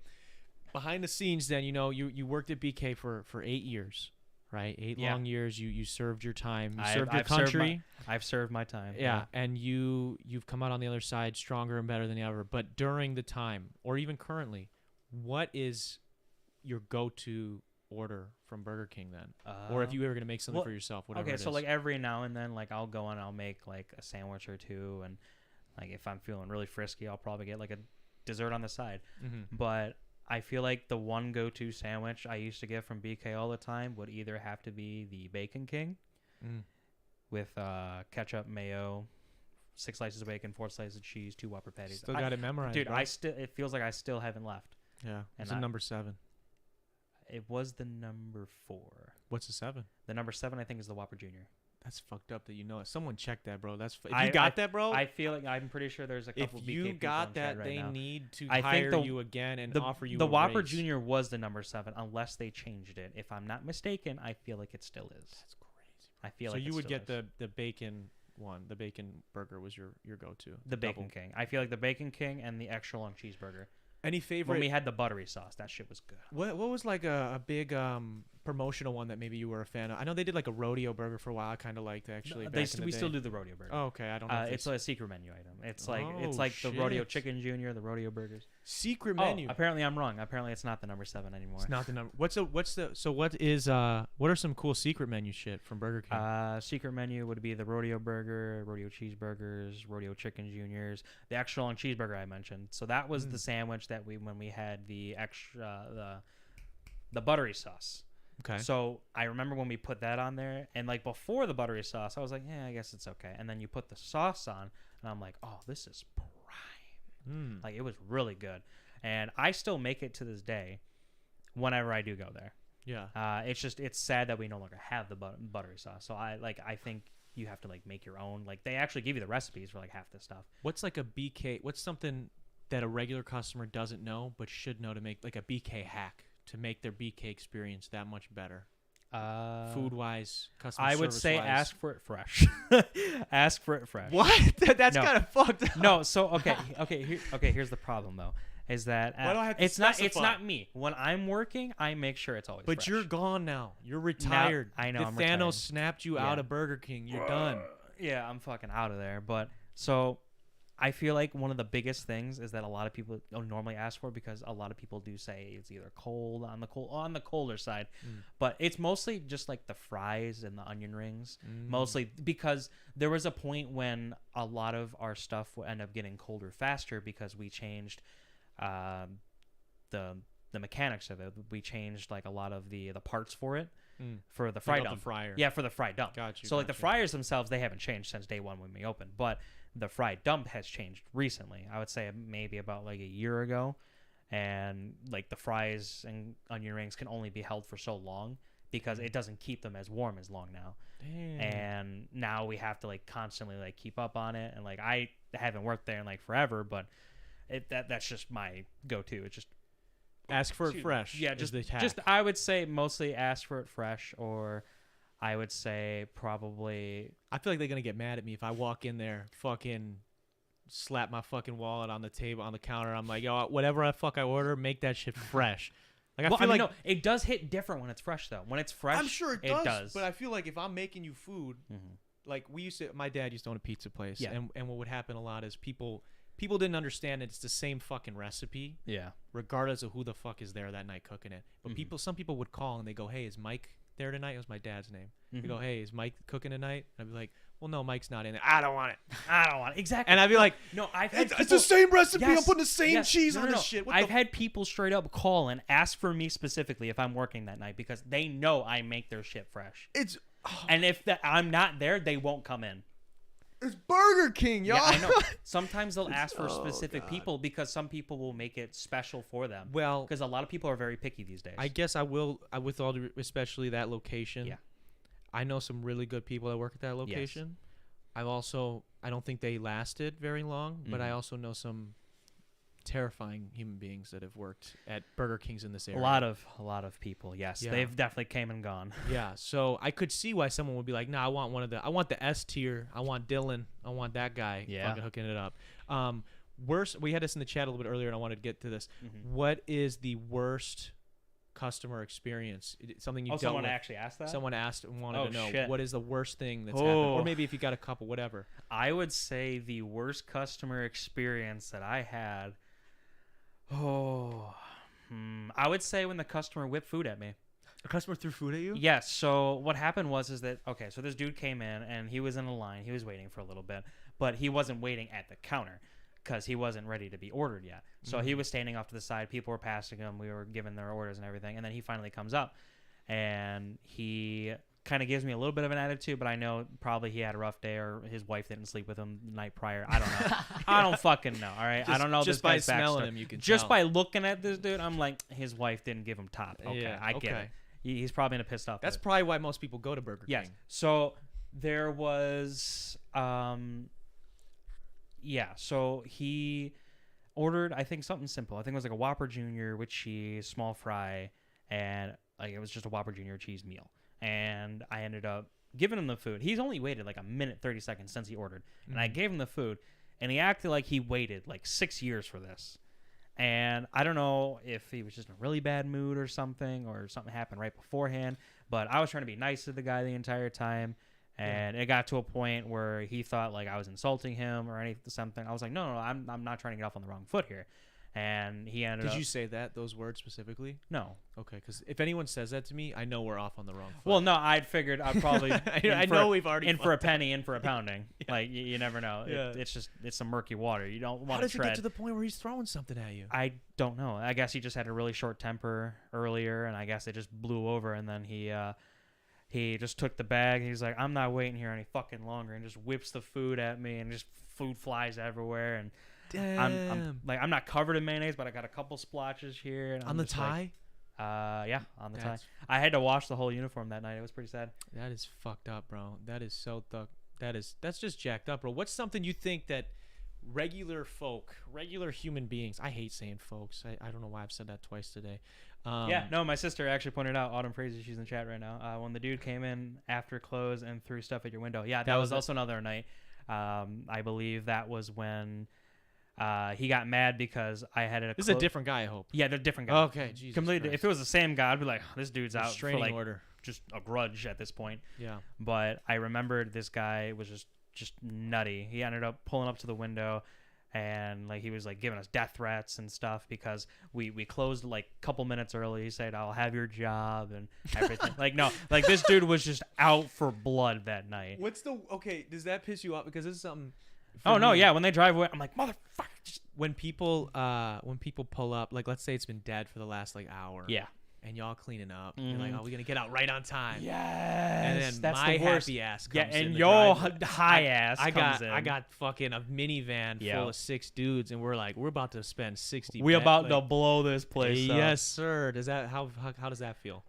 Behind the scenes then, you worked at BK for 8 years, right? 8 long years. You served your time. You served your country. I've served my time. Yeah. And you've come out on the other side stronger and better than ever. But during the time, or even currently, what is your go-to order from Burger King then? Or if you ever going to make something for yourself, whatever it is. So like every now and then, like I'll go and I'll make like a sandwich or two. And like if I'm feeling really frisky, I'll probably get like a dessert on the side. Mm-hmm. But I feel like the one go-to sandwich I used to get from BK all the time would either have to be the Bacon King with ketchup, mayo, 6 slices of bacon, 4 slices of cheese, 2 Whopper patties. Still got it memorized, dude. bro. It feels like I still haven't left. Yeah. It's And number 7. It was the number 4. What's the 7? The number 7, I think, is the Whopper Junior. That's fucked up that you know it. Someone check that, bro. If you got that, bro. I feel like I'm pretty sure there's a couple. If BK you people got in that, chat right they now. need to I think hire you again and offer you the a Whopper raise. Junior was the number 7, unless they changed it. If I'm not mistaken, I feel like it still is. That's crazy. I feel so like you it would still get is. the bacon one. The bacon burger was your go-to. The Bacon King. I feel like the Bacon King and the extra long cheeseburger. Any favorite? When we had the buttery sauce, that shit was good. What was like a big promotional one that maybe you were a fan of? I know they did like a rodeo burger for a while. I kind of liked actually. We day. still do the rodeo burger. Oh, okay. I don't know. It's a secret menu item. It's like Oh, the rodeo shit. chicken junior, the rodeo burgers. secret menu. Oh, apparently I'm wrong. Apparently it's not the number 7 anymore. It's not the number. What are some cool secret menu shit from Burger King? Secret menu would be the rodeo burger, rodeo cheeseburgers, rodeo chicken juniors, the extra long cheeseburger I mentioned. So that was the sandwich that when we had the extra the buttery sauce. Okay. So I remember when we put that on there, and like before the buttery sauce, I was like, yeah, I guess it's okay. And then you put the sauce on, and I'm like, oh, this is prime. Like it was really good, and I still make it to this day whenever I do go there. Yeah. It's sad that we no longer have the buttery sauce. So I think you have to like make your own. Like they actually give you the recipes for like half this stuff. What's like a BK? What's something that a regular customer doesn't know but should know to make like a BK hack to make their BK experience that much better? Food wise, customer I would say service-wise. ask for it fresh. Ask for it fresh. What? That's No. kind of fucked up. No, so here's the problem though. Is that Why do I have to it's specify? not me. When I'm working, I make sure it's always But fresh. you're gone now. You're retired. I know, The I'm Thanos retired. snapped you Yeah. out of Burger King. You're done. Yeah, I'm fucking out of there. But so I feel like one of the biggest things is that a lot of people don't normally ask for, because a lot of people do say it's either cold on the colder side, but it's mostly just like the fries and the onion rings, mostly because there was a point when a lot of our stuff would end up getting colder faster because we changed the mechanics of it. We changed like a lot of the parts for it. For the fry Like dump. the fryer. Yeah, for the fry dump. Got you, So like the got you. fryers themselves, they haven't changed since day one when we opened, but the fry dump has changed recently. I would say maybe about like a year ago, and like the fries and onion rings can only be held for so long because it doesn't keep them as warm as long now. Damn. And now we have to like constantly like keep up on it, and like I haven't worked there in like forever, but that's just my go-to. It's just Ask for it Excuse me. fresh. Yeah, is the hack. just I would say mostly ask for it fresh, or I would say probably I feel like they're gonna get mad at me if I walk in there, fucking slap my fucking wallet on the table on the counter. I'm like, yo, whatever I order, make that shit fresh. Like I well, feel like no, it does hit different when it's fresh though. When it's fresh, I'm sure it does, but I feel like if I'm making you food, like my dad used to own a pizza place, Yeah. and what would happen a lot is people didn't understand it's the same fucking recipe, yeah. regardless of who the fuck is there that night cooking it. But some people would call and they go, hey, is Mike there tonight? It was my dad's name. They go, hey, is Mike cooking tonight? And I'd be like, well, no, Mike's not in there. I don't want it. I don't want it. Exactly. And I'd be like, no, I've had it's the same recipe. Yes, I'm putting the same yes. cheese No, on no, this no. shit. I've had people straight up call and ask for me specifically if I'm working that night because they know I make their shit fresh. It's And if I'm not there, they won't come in. It's Burger King, y'all. Yeah, I know. Sometimes they'll ask for Oh, specific God. people because some people will make it special for them. Well, Because a lot of people are very picky these days. I guess I will, with all due, especially that location. Yeah. I know some really good people that work at that location. I don't think they lasted very long, but I Mhm. also know some terrifying human beings that have worked at Burger Kings in this area. a lot of people. Yes, Yeah. they've definitely came and gone. Yeah, so I could see why someone would be like, "No, I want the S tier. I want Dillon. I want that guy Yeah. fucking hooking it up." Worst. We had this in the chat a little bit earlier, and I wanted to get to this. Mhm. What is the worst customer experience? Something you dealt Someone with? actually asked that. Someone asked and wanted Oh, to know shit. what is the worst thing that's happened, or Oh. maybe if you got a couple, whatever. I would say the worst customer experience that I had. I would say when the customer whipped food at me. A customer threw food at you? Yes. So what happened was that okay. So this dude came in and he was in a line. He was waiting for a little bit, but he wasn't waiting at the counter because he wasn't ready to be ordered yet. So he was standing off to the side. People were passing him. We were giving their orders and everything. And then he finally comes up, and he kind of gives me a little bit of an attitude. But I know probably he had a rough day or his wife didn't sleep with him the night prior. I don't know. I don't fucking know. All right. I don't know Just this by guy's smelling backstory. him, you can Just tell. by looking at this dude, I'm like, his wife didn't give him top. Okay, Yeah, I get okay. it. He's probably in a pissed off. That's mood. probably why most people go to Burger Yes. King. So there was so he ordered I think something simple. I think it was like a Whopper Junior with cheese, small fry, and like it was just a Whopper Junior cheese meal. And I ended up giving him the food. He's only waited like a minute 30 seconds since he ordered. And I gave him the food, and he acted like he waited like 6 years for this. And I don't know if he was just in a really bad mood or something happened right beforehand, but I was trying to be nice to the guy the entire time. And it got to a point where he thought like I was insulting him or something. I was like, no, I'm not trying to get off on the wrong foot here. And he ended up. Did you say those words specifically? No. Okay, because if anyone says that to me, I know we're off on the wrong foot. Well, no, I'd figured I'd probably. I know we've already in for a fucked penny, in for a pounding. Like you never know. Yeah. It's some murky water. You don't How want does to it tread. get to the point where he's throwing something at you? I don't know. I guess he just had a really short temper earlier, and I guess it just blew over. And then he just took the bag. And he's like, "I'm not waiting here any fucking longer," and just whips the food at me, and just food flies everywhere. And Damn. I'm not covered in mayonnaise, but I got a couple splotches here. And On I'm the just like, tie? yeah, on the tie. That's- I had to wash the whole uniform that night. It was pretty sad. That is fucked up, bro. That is so that's just jacked up, bro. What's something you think that regular human beings, I hate saying folks. I don't know why I've said that twice today. Yeah, no, my sister actually pointed out, Autumn Frazee, she's in the chat right now, when the dude came in after close and threw stuff at your window. Yeah, that was also another night. I believe that was when he got mad because I had it. This is a different guy, I hope. Yeah, they're different guys. Okay, Jesus Completely. Christ. If it was the same guy, I'd be like, this dude's out for Restraining like order. just a grudge at this point. Yeah. But I remembered this guy was just nutty. He ended up pulling up to the window, and like he was like giving us death threats and stuff because we closed like a couple minutes early. He said, "I'll have your job," and everything. Like no, like this dude was just out for blood that night. Does that piss you off? Because this is something. Oh no, me, yeah. When they drive away, I'm like, motherfucker. When people pull up, like let's say it's been dead for the last like hour. Yeah. And y'all cleaning up. You're like, oh, we're gonna get out right on time. Yes. And then that's my the worst. happy ass comes Yeah, in and the your driveway. high ass I comes got in. I got fucking a minivan Yeah. full of 6 dudes, and we're about to spend 60. We about to blow this place up. Yes, sir. Does that how does that feel?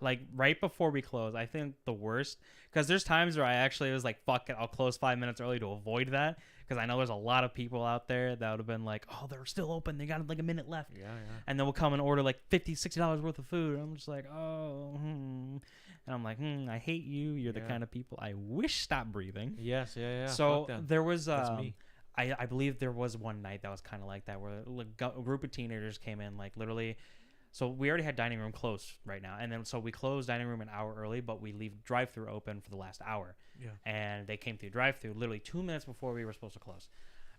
Like right before we close, I think the worst, because there's times where I actually was like, fuck it, I'll close 5 minutes early to avoid that, because I know there's a lot of people out there that would have been like, oh, they're still open, they got like a minute left. Yeah. And then we'll come and order like $50-$60 worth of food, and I'm just like, oh, and I'm like, I hate you. You're the Yeah. kind of people I wish stopped breathing. Yes, yeah. So Fuck them. there was That's me. I believe there was one night that was kind of like that, where like, a group of teenagers came in, like literally. So we already had dining room closed right now, and then so we closed dining room an hour early, but we leave drive-through open for the last hour. Yeah. And they came through drive-through literally 2 minutes before we were supposed to close,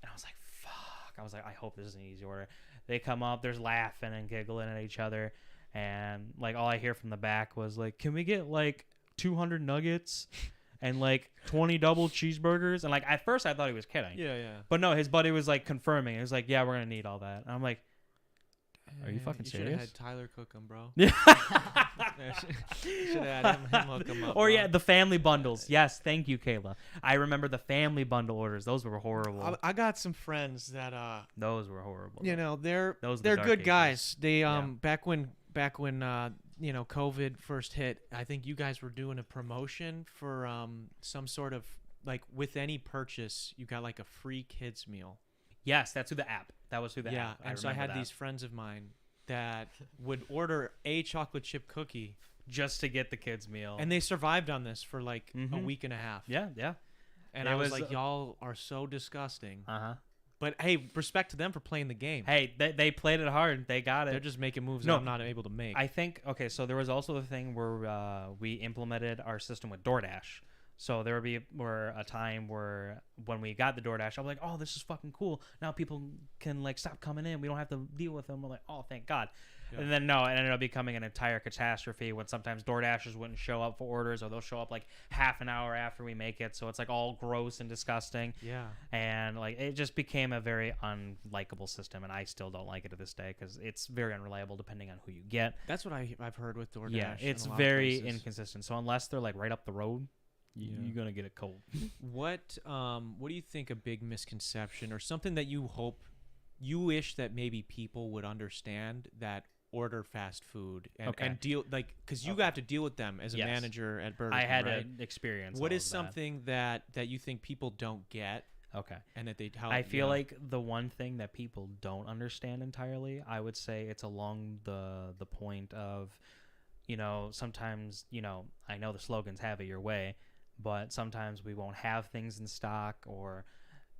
and I was like, fuck. I was like, I hope this is an easy order. They come up, there's laughing and giggling at each other, and like all I hear from the back was like, can we get like 200 nuggets and like 20 double cheeseburgers? And like at first I thought he was kidding. Yeah. But no, his buddy was like confirming. He was like, yeah, we're gonna need all that. And I'm like, Are you fucking You serious? should have had Tyler cook them, bro. Yeah. Should have had him hook them up. Or bro. yeah, the family bundles. Yes, thank you, Kayla. I remember the family bundle orders. Those were horrible. I got some friends that Those were horrible. you know, they're Those were the they're dark good ages. guys. They Yeah. back when you know, COVID first hit, I think you guys were doing a promotion for some sort of like with any purchase, you got like a free kids meal. Yes, that's through the app. That was through the Yeah, app. and so I remember had that. these friends of mine that would order a chocolate chip cookie, just to get the kids meal. and they survived on this for like a Mhm. week and a half. yeah, yeah. And It I was was, like, y'all are so disgusting. Uh-huh. But hey, respect to them for playing the game. Hey, they played it hard. They got They're it. just making moves No, that I'm not able to make. I think okay. So there was also the thing where we implemented our system with DoorDash. So there would be a time where when we got the DoorDash, I'm like, oh, this is fucking cool. Now people can like stop coming in. We don't have to deal with them. We're like, oh, thank God. Yeah. And then no, it ended up becoming an entire catastrophe when sometimes DoorDashers wouldn't show up for orders, or they'll show up like half an hour after we make it. So it's like all gross and disgusting. Yeah. And like it just became a very unlikable system, and I still don't like it to this day because it's very unreliable depending on who you get. That's what I've heard with DoorDash. Yeah, in it's a lot very of places. inconsistent. So unless they're like right up the road, Yeah. you're gonna get it cold. What do you think a big misconception or something that you hope you wish that maybe people would understand that order fast food and, Okay. and deal like because you Okay. have to deal with them as a Yes. manager at Burger I King, had right? an experience. What all is of something that you think people don't get that. Okay. and that they how I feel yeah. like the one thing that people don't understand entirely, I would say it's along the point of, sometimes, I know the slogans have it your way, but sometimes we won't have things in stock, or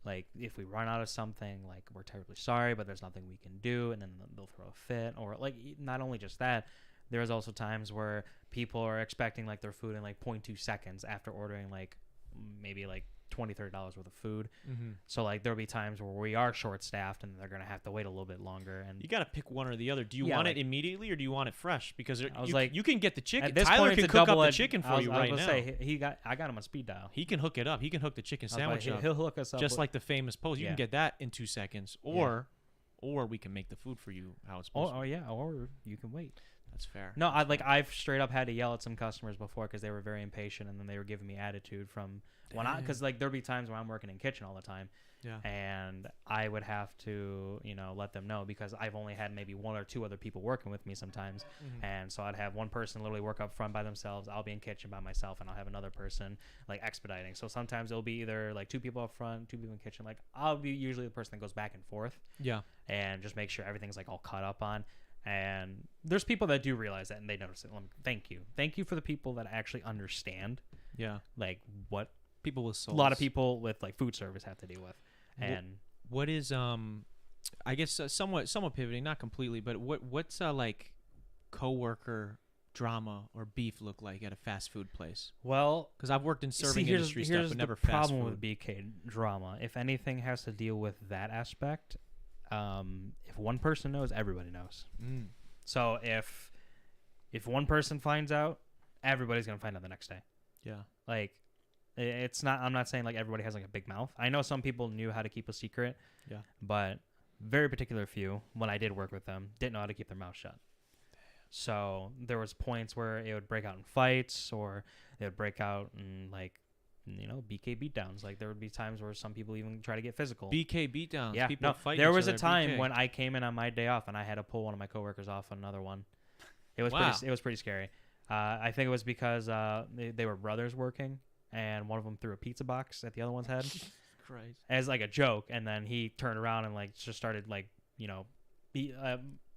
like if we run out of something, like we're terribly sorry, but there's nothing we can do, and then they'll throw a fit. Or like not only just that, there's also times where people are expecting like their food in like 0.2 seconds after ordering like maybe like $20-$30 worth of food. Mm-hmm. So like there'll be times where we are short staffed and they're gonna have to wait a little bit longer. And You got to pick one or the other. Do you Yeah, want like- it immediately or do you want it fresh? Because I was like, you can get the chicken. at this Tyler point, can it's a cook up the double-edged- chicken I for was- you I was right gonna now. say, I got him on speed dial. He can hook it up. He can hook the chicken I was like, sandwich up. he'll hook us up. Just with- like the famous post. You Yeah. can get that in 2 seconds, or we can make the food for you how it's supposed to. or yeah, or you can wait. That's fair. No, I've straight up had to yell at some customers before because they were very impatient, and then they were giving me attitude from because like there'd be times when I'm working in kitchen all the time, Yeah. and I would have to let them know because I've only had maybe one or two other people working with me sometimes, Mhm. and so I'd have one person literally work up front by themselves. I'll be in kitchen by myself, and I'll have another person like expediting. So sometimes it'll be either like 2 people up front, 2 people in kitchen. Like I'll be usually the person that goes back and forth Yeah. and just make sure everything's like all caught up on. And there's people that do realize that and they notice it. Thank you for the people that actually understand Yeah. like what People with a souls. lot of people with like food service have to deal with. And What is I guess somewhat pivoting, not completely, but what's like coworker drama or beef look like at a fast food place? well, Because I've worked in see, serving industry stuff, here's but the never fast problem food. with BK drama. If anything has to deal with that aspect, if one person knows, everybody knows. Mm. So if one person finds out, everybody's gonna find out the next day. Yeah. Like, it's not. I'm not saying like everybody has like a big mouth. I know some people knew how to keep a secret. Yeah. But very particular few, when I did work with them, didn't know how to keep their mouth shut. So there was points where it would break out in fights, or it would break out in like, BK beatdowns. Like there would be times where some people even try to get physical. BK beatdowns. Yeah, People no, fighting there each was a other, time BK. when I came in on my day off and I had to pull one of my coworkers off on another one. It was Wow. it was pretty scary. I think it was because they were brothers working, and one of them threw a pizza box at the other one's head Christ. as like a joke, and then he turned around and like just started like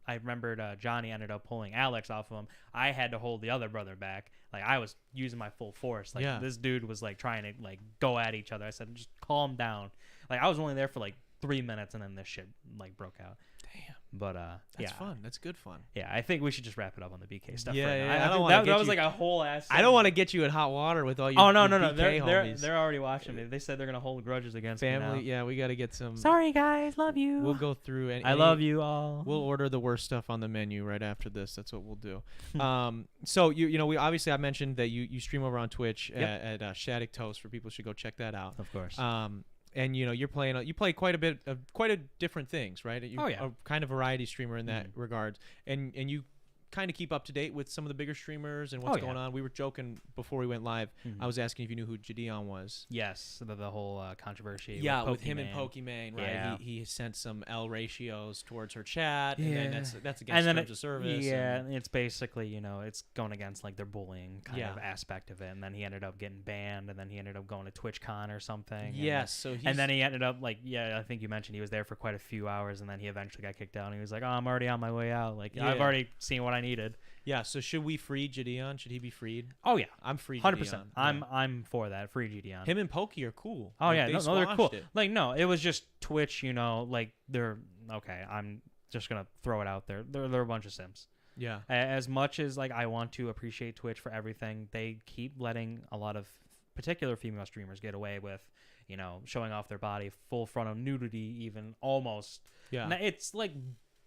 I remembered Johnny ended up pulling Alex off of him. I had to hold the other brother back. Like I was using my full force. Like Yeah. this dude was like trying to like go at each other. I said, just calm down. Like I was only there for like 3 minutes, and then this shit like broke out. Damn. But That's yeah, fun. That's good fun. yeah. I think we should just wrap it up on the BK stuff. Yeah, right now. yeah, I I don't think wanna that get was you- like a whole ass. I don't want to get you in hot water with all your Oh no, your no. BK They're homies. already watching me. They said they're gonna hold grudges against me Family. now. Yeah, we got to get some. Sorry guys, love you. We'll go through and I love you all. We'll order the worst stuff on the menu right after this. That's what we'll do. So we obviously I mentioned that you stream over on Twitch Yep. at Shattuck Toast for people who should go check that out. Of course. and you play quite a different things, right? You're a kind of variety streamer in that regard, and you kind of keep up to date with some of the bigger streamers and what's going on. We were joking before we went live. I was asking if you knew who Dillon was. Yes, the whole controversy. Yeah, with him and Pokimane, right? Yeah. He sent some L ratios towards her chat, and then that's against terms of service. Yeah, and it's basically it's going against like their bullying kind of aspect of it. And then he ended up getting banned, and then he ended up going to TwitchCon or something. Yes, and then he ended up I think you mentioned he was there for quite a few hours, and then he eventually got kicked out. And he was like, "Oh, I'm already on my way out. Like I've already seen what I needed." Yeah, so should we free Dillon? Should he be freed? Oh yeah, I'm free. 100%. I'm for that. Free Dillon. Him and Pokey are cool. Oh yeah, no, they're cool. It. Like no, it was just Twitch. Like they're okay. I'm just gonna throw it out there. They're a bunch of simps. Yeah. As much as like I want to appreciate Twitch for everything, they keep letting a lot of particular female streamers get away with, showing off their body, full frontal nudity, even almost. Yeah. Now, it's like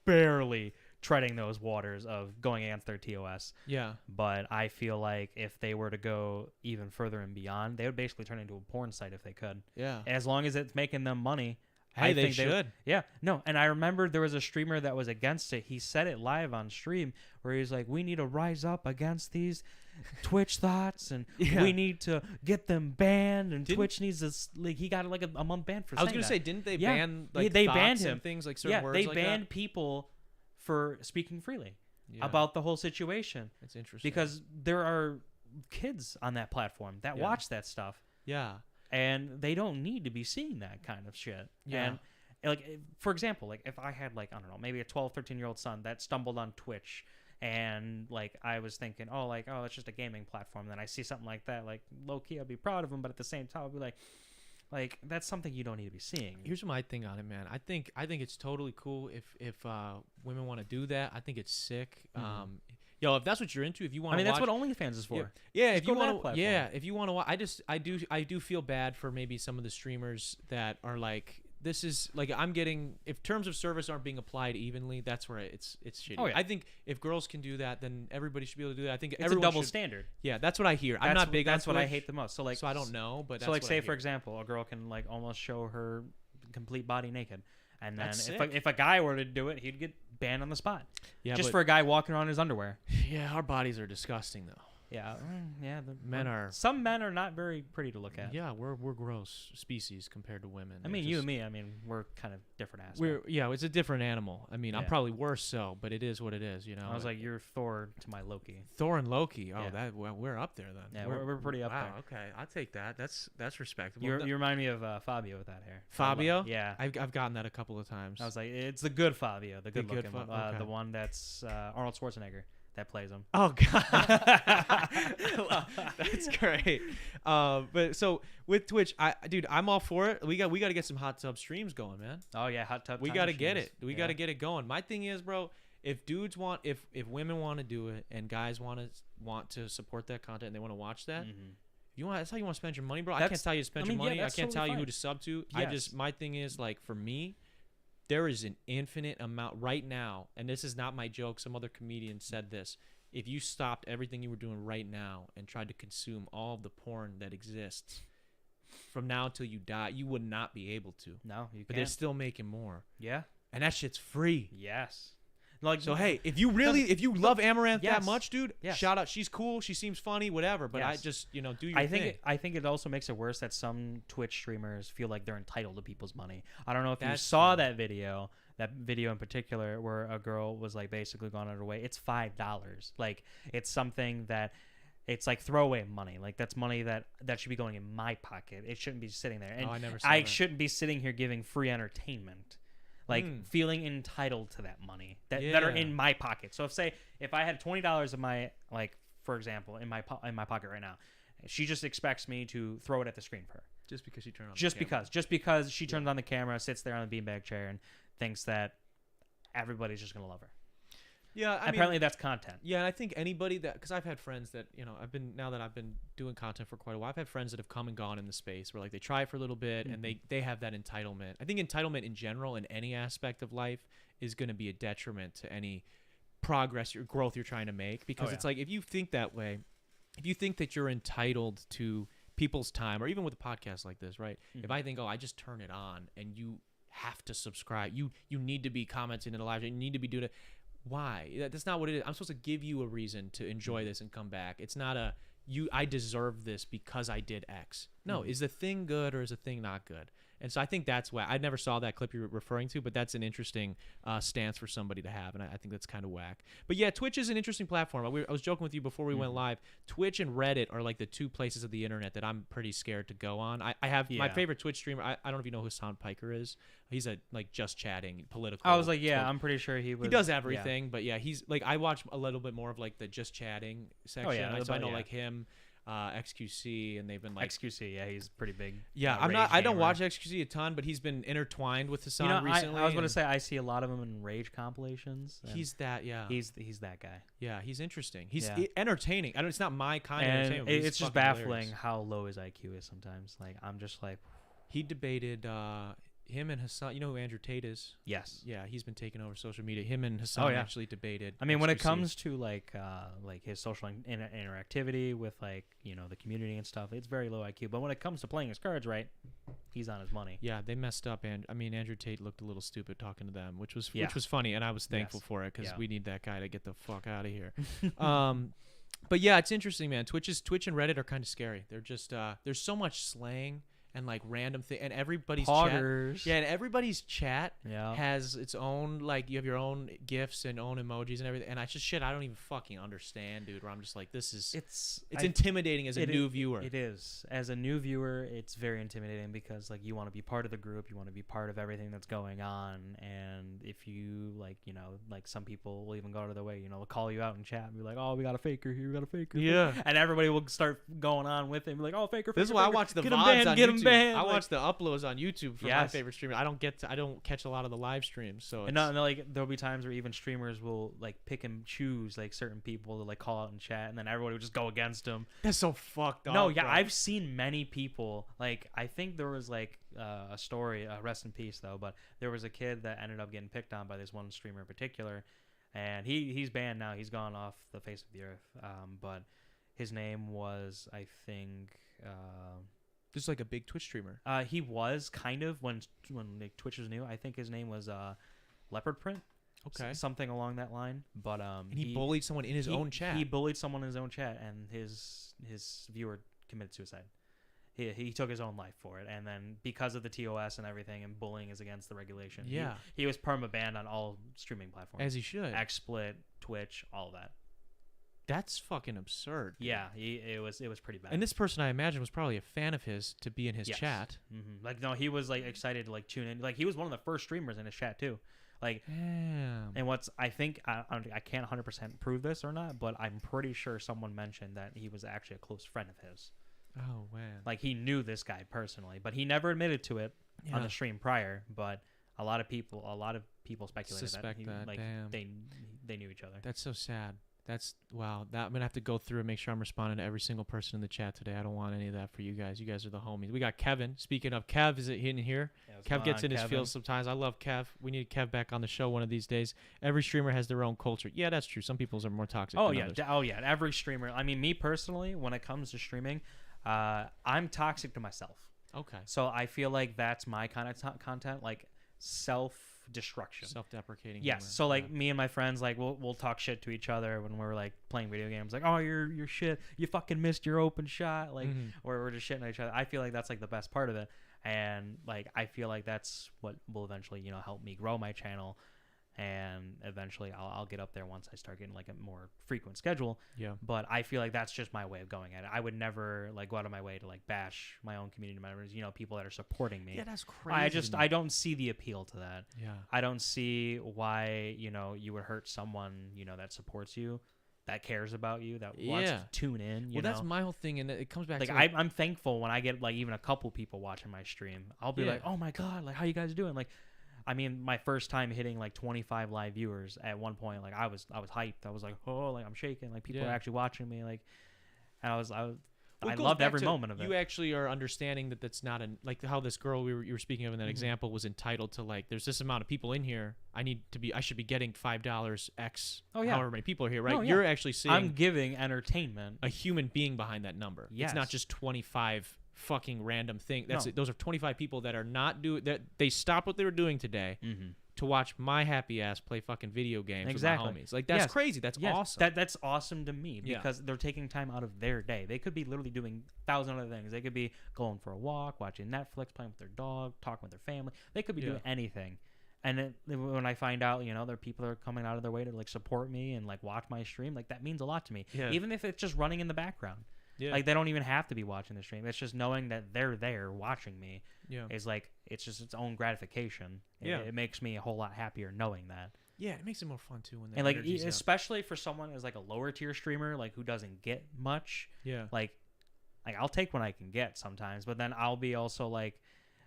barely treading those waters of going against their TOS. Yeah. But I feel like if they were to go even further and beyond, they would basically turn into a porn site if they could. Yeah. As long as it's making them money. Hey, I they think should. Yeah. No. And I remember there was a streamer that was against it. He said it live on stream where he's like, we need to rise up against these Twitch thoughts and we need to get them banned and Twitch needs this. Like, he got like a month ban for saying I was going to say, didn't they ban they banned him. And things like certain words like that? They banned people for speaking freely about the whole situation. That's interesting. Because there are kids on that platform that watch that stuff. Yeah. And they don't need to be seeing that kind of shit. Yeah. And like, for example, like if I had like, I don't know, maybe a 12, 13-year-old son that stumbled on Twitch and like I was thinking, oh, it's just a gaming platform. Then I see something like that, like low key, I'd be proud of him. But at the same time, I'd be like that's something you don't need to be seeing. Here's my thing on it, man. I think it's totally cool if women want to do that. I think it's sick. If that's what you're into, if you want to that's what OnlyFans is for. Yeah, if you want to if you want to watch, I do feel bad for maybe some of the streamers that are like, this is like, I'm getting, if terms of service aren't being applied evenly, that's where it's shitty. Oh, yeah. I think if girls can do that, then everybody should be able to do that. I think it's a double standard. Yeah, that's what I hear. I'm not big on That's what I hate the most. So I don't know, but that's so like, what say I for hear. example, a girl can like almost show her complete body naked. And then That's if a guy were to do it, he'd get banned on the spot. Yeah, just for a guy walking around in his underwear. Yeah, our bodies are disgusting though. Yeah, some men are not very pretty to look at. Yeah, we're gross species compared to women. I mean, you and me. I mean, we're kind of different aspects. It's a different animal. I mean, I'm probably worse so, but it is what it is. I was like, you're Thor to my Loki. Thor and Loki. Oh, we're up there then. Yeah, we're pretty up there. Okay, I'll take that. That's respectable. You remind me of Fabio with that hair. Fabio? Yeah, I've gotten that a couple of times. I was like, it's the good Fabio, the good looking one, the one that's Arnold Schwarzenegger that plays him. Oh god, that's great. But so with Twitch, I'm all for it. We got to get some hot tub streams going, man. Oh yeah, hot tub. We got to get it. We got to get it going. My thing is, bro, if dudes want, if women want to do it and guys want to support that content and they want to watch that. That's how you want to spend your money, bro. I can't tell you to spend your money. I can't tell you who to sub to. Yes. My thing is, like, for me, there is an infinite amount right now, and this is not my joke. Some other comedian said this. If you stopped everything you were doing right now and tried to consume all of the porn that exists from now until you die, you would not be able to. No, you can't. But they're still making more. Yeah. And that shit's free. Yes. Like, so hey, if you love Amaranth that much, dude, shout out. She's cool. She seems funny, whatever. But I just, do your thing. I think it also makes it worse that some Twitch streamers feel like they're entitled to people's money. I don't know if you saw that video in particular where a girl was like basically going out of her way. It's $5. Like, it's something that it's like throwaway money. Like, that's money that should be going in my pocket. It shouldn't be sitting there. And I never saw that. Shouldn't be sitting here giving free entertainment. Like, feeling entitled to that money that are in my pocket. So if I had $20 of my, like, for example, in my pocket right now, she just expects me to throw it at the screen for her. Just because she turned on Just because she turns on the camera, sits there on the beanbag chair, and thinks that everybody's just going to love her. Yeah, apparently that's content. Yeah, and I think anybody that, because I've had friends that, I've been doing content for quite a while, I've had friends that have come and gone in the space where, like, they try it for a little bit and they have that entitlement. I think entitlement in general in any aspect of life is going to be a detriment to any progress or growth you're trying to make, because it's like, if you think that way, if you think that you're entitled to people's time, or even with a podcast like this, right? Mhm. If I think, oh, I just turn it on and you have to subscribe, you need to be commenting in the live stream, you need to be doing it. Why? That's not what it is. I'm supposed to give you a reason to enjoy this and come back. It's not a I deserve this because I did X. No, is the thing good or is the thing not good? And so I think that's why I never saw that clip you're referring to, but that's an interesting stance for somebody to have, and I think that's kind of whack. But yeah, Twitch is an interesting platform. I was joking with you before we went live. Twitch and Reddit are like the two places of the internet that I'm pretty scared to go on. I have my favorite Twitch streamer. I don't know if you know who Sound Piker is. He's a just chatting political. I was like, yeah, I'm pretty sure he does everything, but yeah, he's like I watch a little bit more of like the just chatting section. So I know like him. XQC, and they've been like XQC. Yeah, he's pretty big. Yeah, I don't watch XQC a ton, but he's been intertwined with Hassan recently. I was going to say I see a lot of him in Rage compilations. He's that, yeah. He's that guy. Yeah, he's interesting. He's entertaining. It's not my kind of entertainment. It's just baffling hilarious. How low his IQ is sometimes. Like I'm just like, he debated. Him and Hassan, you know who Andrew Tate is? Yes. Yeah, he's been taking over social media. Him and Hassan actually debated. I mean, when it comes to like his social interactivity with like the community and stuff, it's very low IQ. But when it comes to playing his cards right, he's on his money. Yeah, they messed up, and I mean Andrew Tate looked a little stupid talking to them, which was funny, and I was thankful for it because we need that guy to get the fuck out of here. But yeah, it's interesting, man. Twitch and Reddit are kind of scary. They're just there's so much slang. And like random thing, and everybody's Poggers. chat, and everybody's chat has its own like you have your own gifs and own emojis and everything, and I just shit I don't even fucking understand, dude. Where I'm just like, this is it's intimidating as a new viewer. It is as a new viewer, it's very intimidating because like you want to be part of the group, you want to be part of everything that's going on, and if you like like some people will even go out of their way, they'll call you out in chat and be like, oh, we got a faker here, we got a faker, and everybody will start going on with it and be like, oh, faker. This is why I watch the VODs on YouTube. I watch the uploads on YouTube for my favorite streamer. I don't catch a lot of the live streams. So like there'll be times where even streamers will like pick and choose like certain people to like call out in chat, and then everybody will just go against them. That's so fucked up. No, yeah, bro. I've seen many people like I think there was like a story. Rest in peace though, but there was a kid that ended up getting picked on by this one streamer in particular, and he's banned now. He's gone off the face of the earth. But his name was I think. Just like a big Twitch streamer. He was kind of when like, Twitch was new. I think his name was Leopard Print. Okay. Something along that line. But and he bullied someone in his own chat. He bullied someone in his own chat, and his viewer committed suicide. He took his own life for it, and then because of the TOS and everything, and bullying is against the regulation. Yeah. He was perma banned on all streaming platforms. As he should. XSplit, Twitch, all of that. That's fucking absurd. Dude. Yeah, it was pretty bad. And this person, I imagine, was probably a fan of his to be in his chat. Mm-hmm. Like, no, he was like excited to like tune in. Like, he was one of the first streamers in his chat too. Like, damn. And what's I think I can't 100% prove this or not, but I'm pretty sure someone mentioned that he was actually a close friend of his. Oh man. Like he knew this guy personally, but he never admitted to it on the stream prior. But a lot of people speculated they knew each other. That's so sad. That's wow. I'm gonna have to go through and make sure I'm responding to every single person in the chat today. I don't want any of that for you guys. You guys are the homies. We got Kevin. Speaking of Kev, is it in here? Yeah, Kev gets in his feels sometimes. I love Kev. We need Kev back on the show one of these days. Every streamer has their own culture. Yeah, that's true. Some people's are more toxic. Oh than yeah. others. Oh yeah. Every streamer. I mean, me personally, when it comes to streaming, I'm toxic to myself. Okay. So I feel like that's my kind of content, like self-destruction, self-deprecating. Yes. So like me and my friends, like we'll talk shit to each other when we're like playing video games, like, oh, you're shit, you fucking missed your open shot, like, or we're just shitting at each other. I feel like that's like the best part of it, and like I feel like that's what will eventually help me grow my channel, and eventually I'll get up there once I start getting like a more frequent schedule. Yeah. But I feel like that's just my way of going at it. I would never like go out of my way to like bash my own community members, people that are supporting me. Yeah, that's crazy. I don't see the appeal to that. Yeah. I don't see why, you would hurt someone, that supports you, that cares about you, that wants to tune in. Well, that's my whole thing, and it comes back to I'm thankful when I get like even a couple people watching my stream. I'll be like, oh my God, like how you guys doing? Like, I mean, my first time hitting like 25 live viewers at one point, like I was hyped. I was like, oh, like I'm shaking. Like people are actually watching me. Like, and I was. I it goes loved back every to moment of it. You actually are understanding that that's not like how this girl you were speaking of in that example was entitled to, like, there's this amount of people in here. I should be getting $5 X. Oh, yeah. However many people are here, right? No, yeah. You're actually seeing I'm giving entertainment. a human being behind that number. It's not Yes. just 25 fucking random thing. No. Those are 25 people that are not doing that. They stopped what they were doing today to watch my happy ass play fucking video games Exactly. with my homies. Like, that's Yes. crazy. That's Yes, awesome. That's awesome to me Yeah. because they're taking time out of their day. They could be literally doing 1,000 other things. They could be going for a walk, watching Netflix, playing with their dog, talking with their family. They could be doing anything. And then when I find out, there are people that are coming out of their way to like support me and like watch my stream, like that means a lot to me. Yeah. Even if it's just running in the background. Yeah. Like they don't even have to be watching the stream. It's just knowing that they're there watching me. Yeah. Is like it's just its own gratification. Yeah. It makes me a whole lot happier knowing that. Yeah, it makes it more fun too when that And like energy's up. especially for someone as like a lower tier streamer like who doesn't get much. Yeah. Like I'll take what I can get sometimes, but then I'll be also like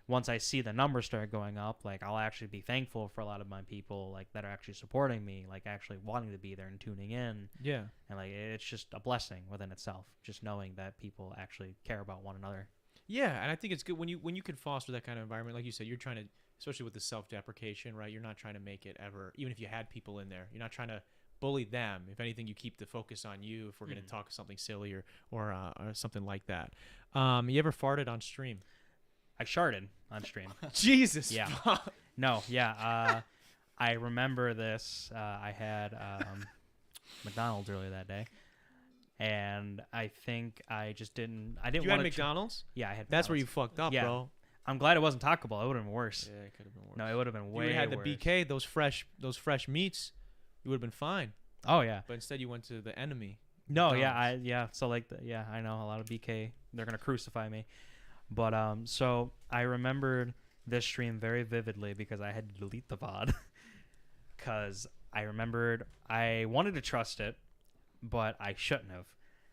once I see the numbers start going up, like I'll actually be thankful for a lot of my people like that are actually supporting me, like actually wanting to be there and tuning in. Yeah. And like it's just a blessing within itself, just knowing that people actually care about one another. Yeah, and I think it's good when you can foster that kind of environment. Like you said, you're trying to, especially with the self-deprecation, right? You're not trying to make it ever, even if you had people in there, you're not trying to bully them. If anything, you keep the focus on you. If we're going to talk something silly or something like that. You ever farted on stream? I sharded on stream. Jesus. Yeah. No, yeah. I remember this. I had McDonald's earlier that day, and I think I just didn't. I didn't You want had to. McDonald's? Yeah, I had. That's where you McDonald's. fucked up, Yeah. bro. I'm glad it wasn't Taco Bell. It would have been worse. Yeah, it could have been worse. No, it would have been You way would have had worse. the BK, those fresh meats. You would have been fine. Oh yeah. But instead, you went to the enemy. No, McDonald's. yeah. So like, I know a lot of BK. They're gonna crucify me, but so I remembered this stream very vividly because I had to delete the VOD because I remembered I wanted to trust it, but I shouldn't have.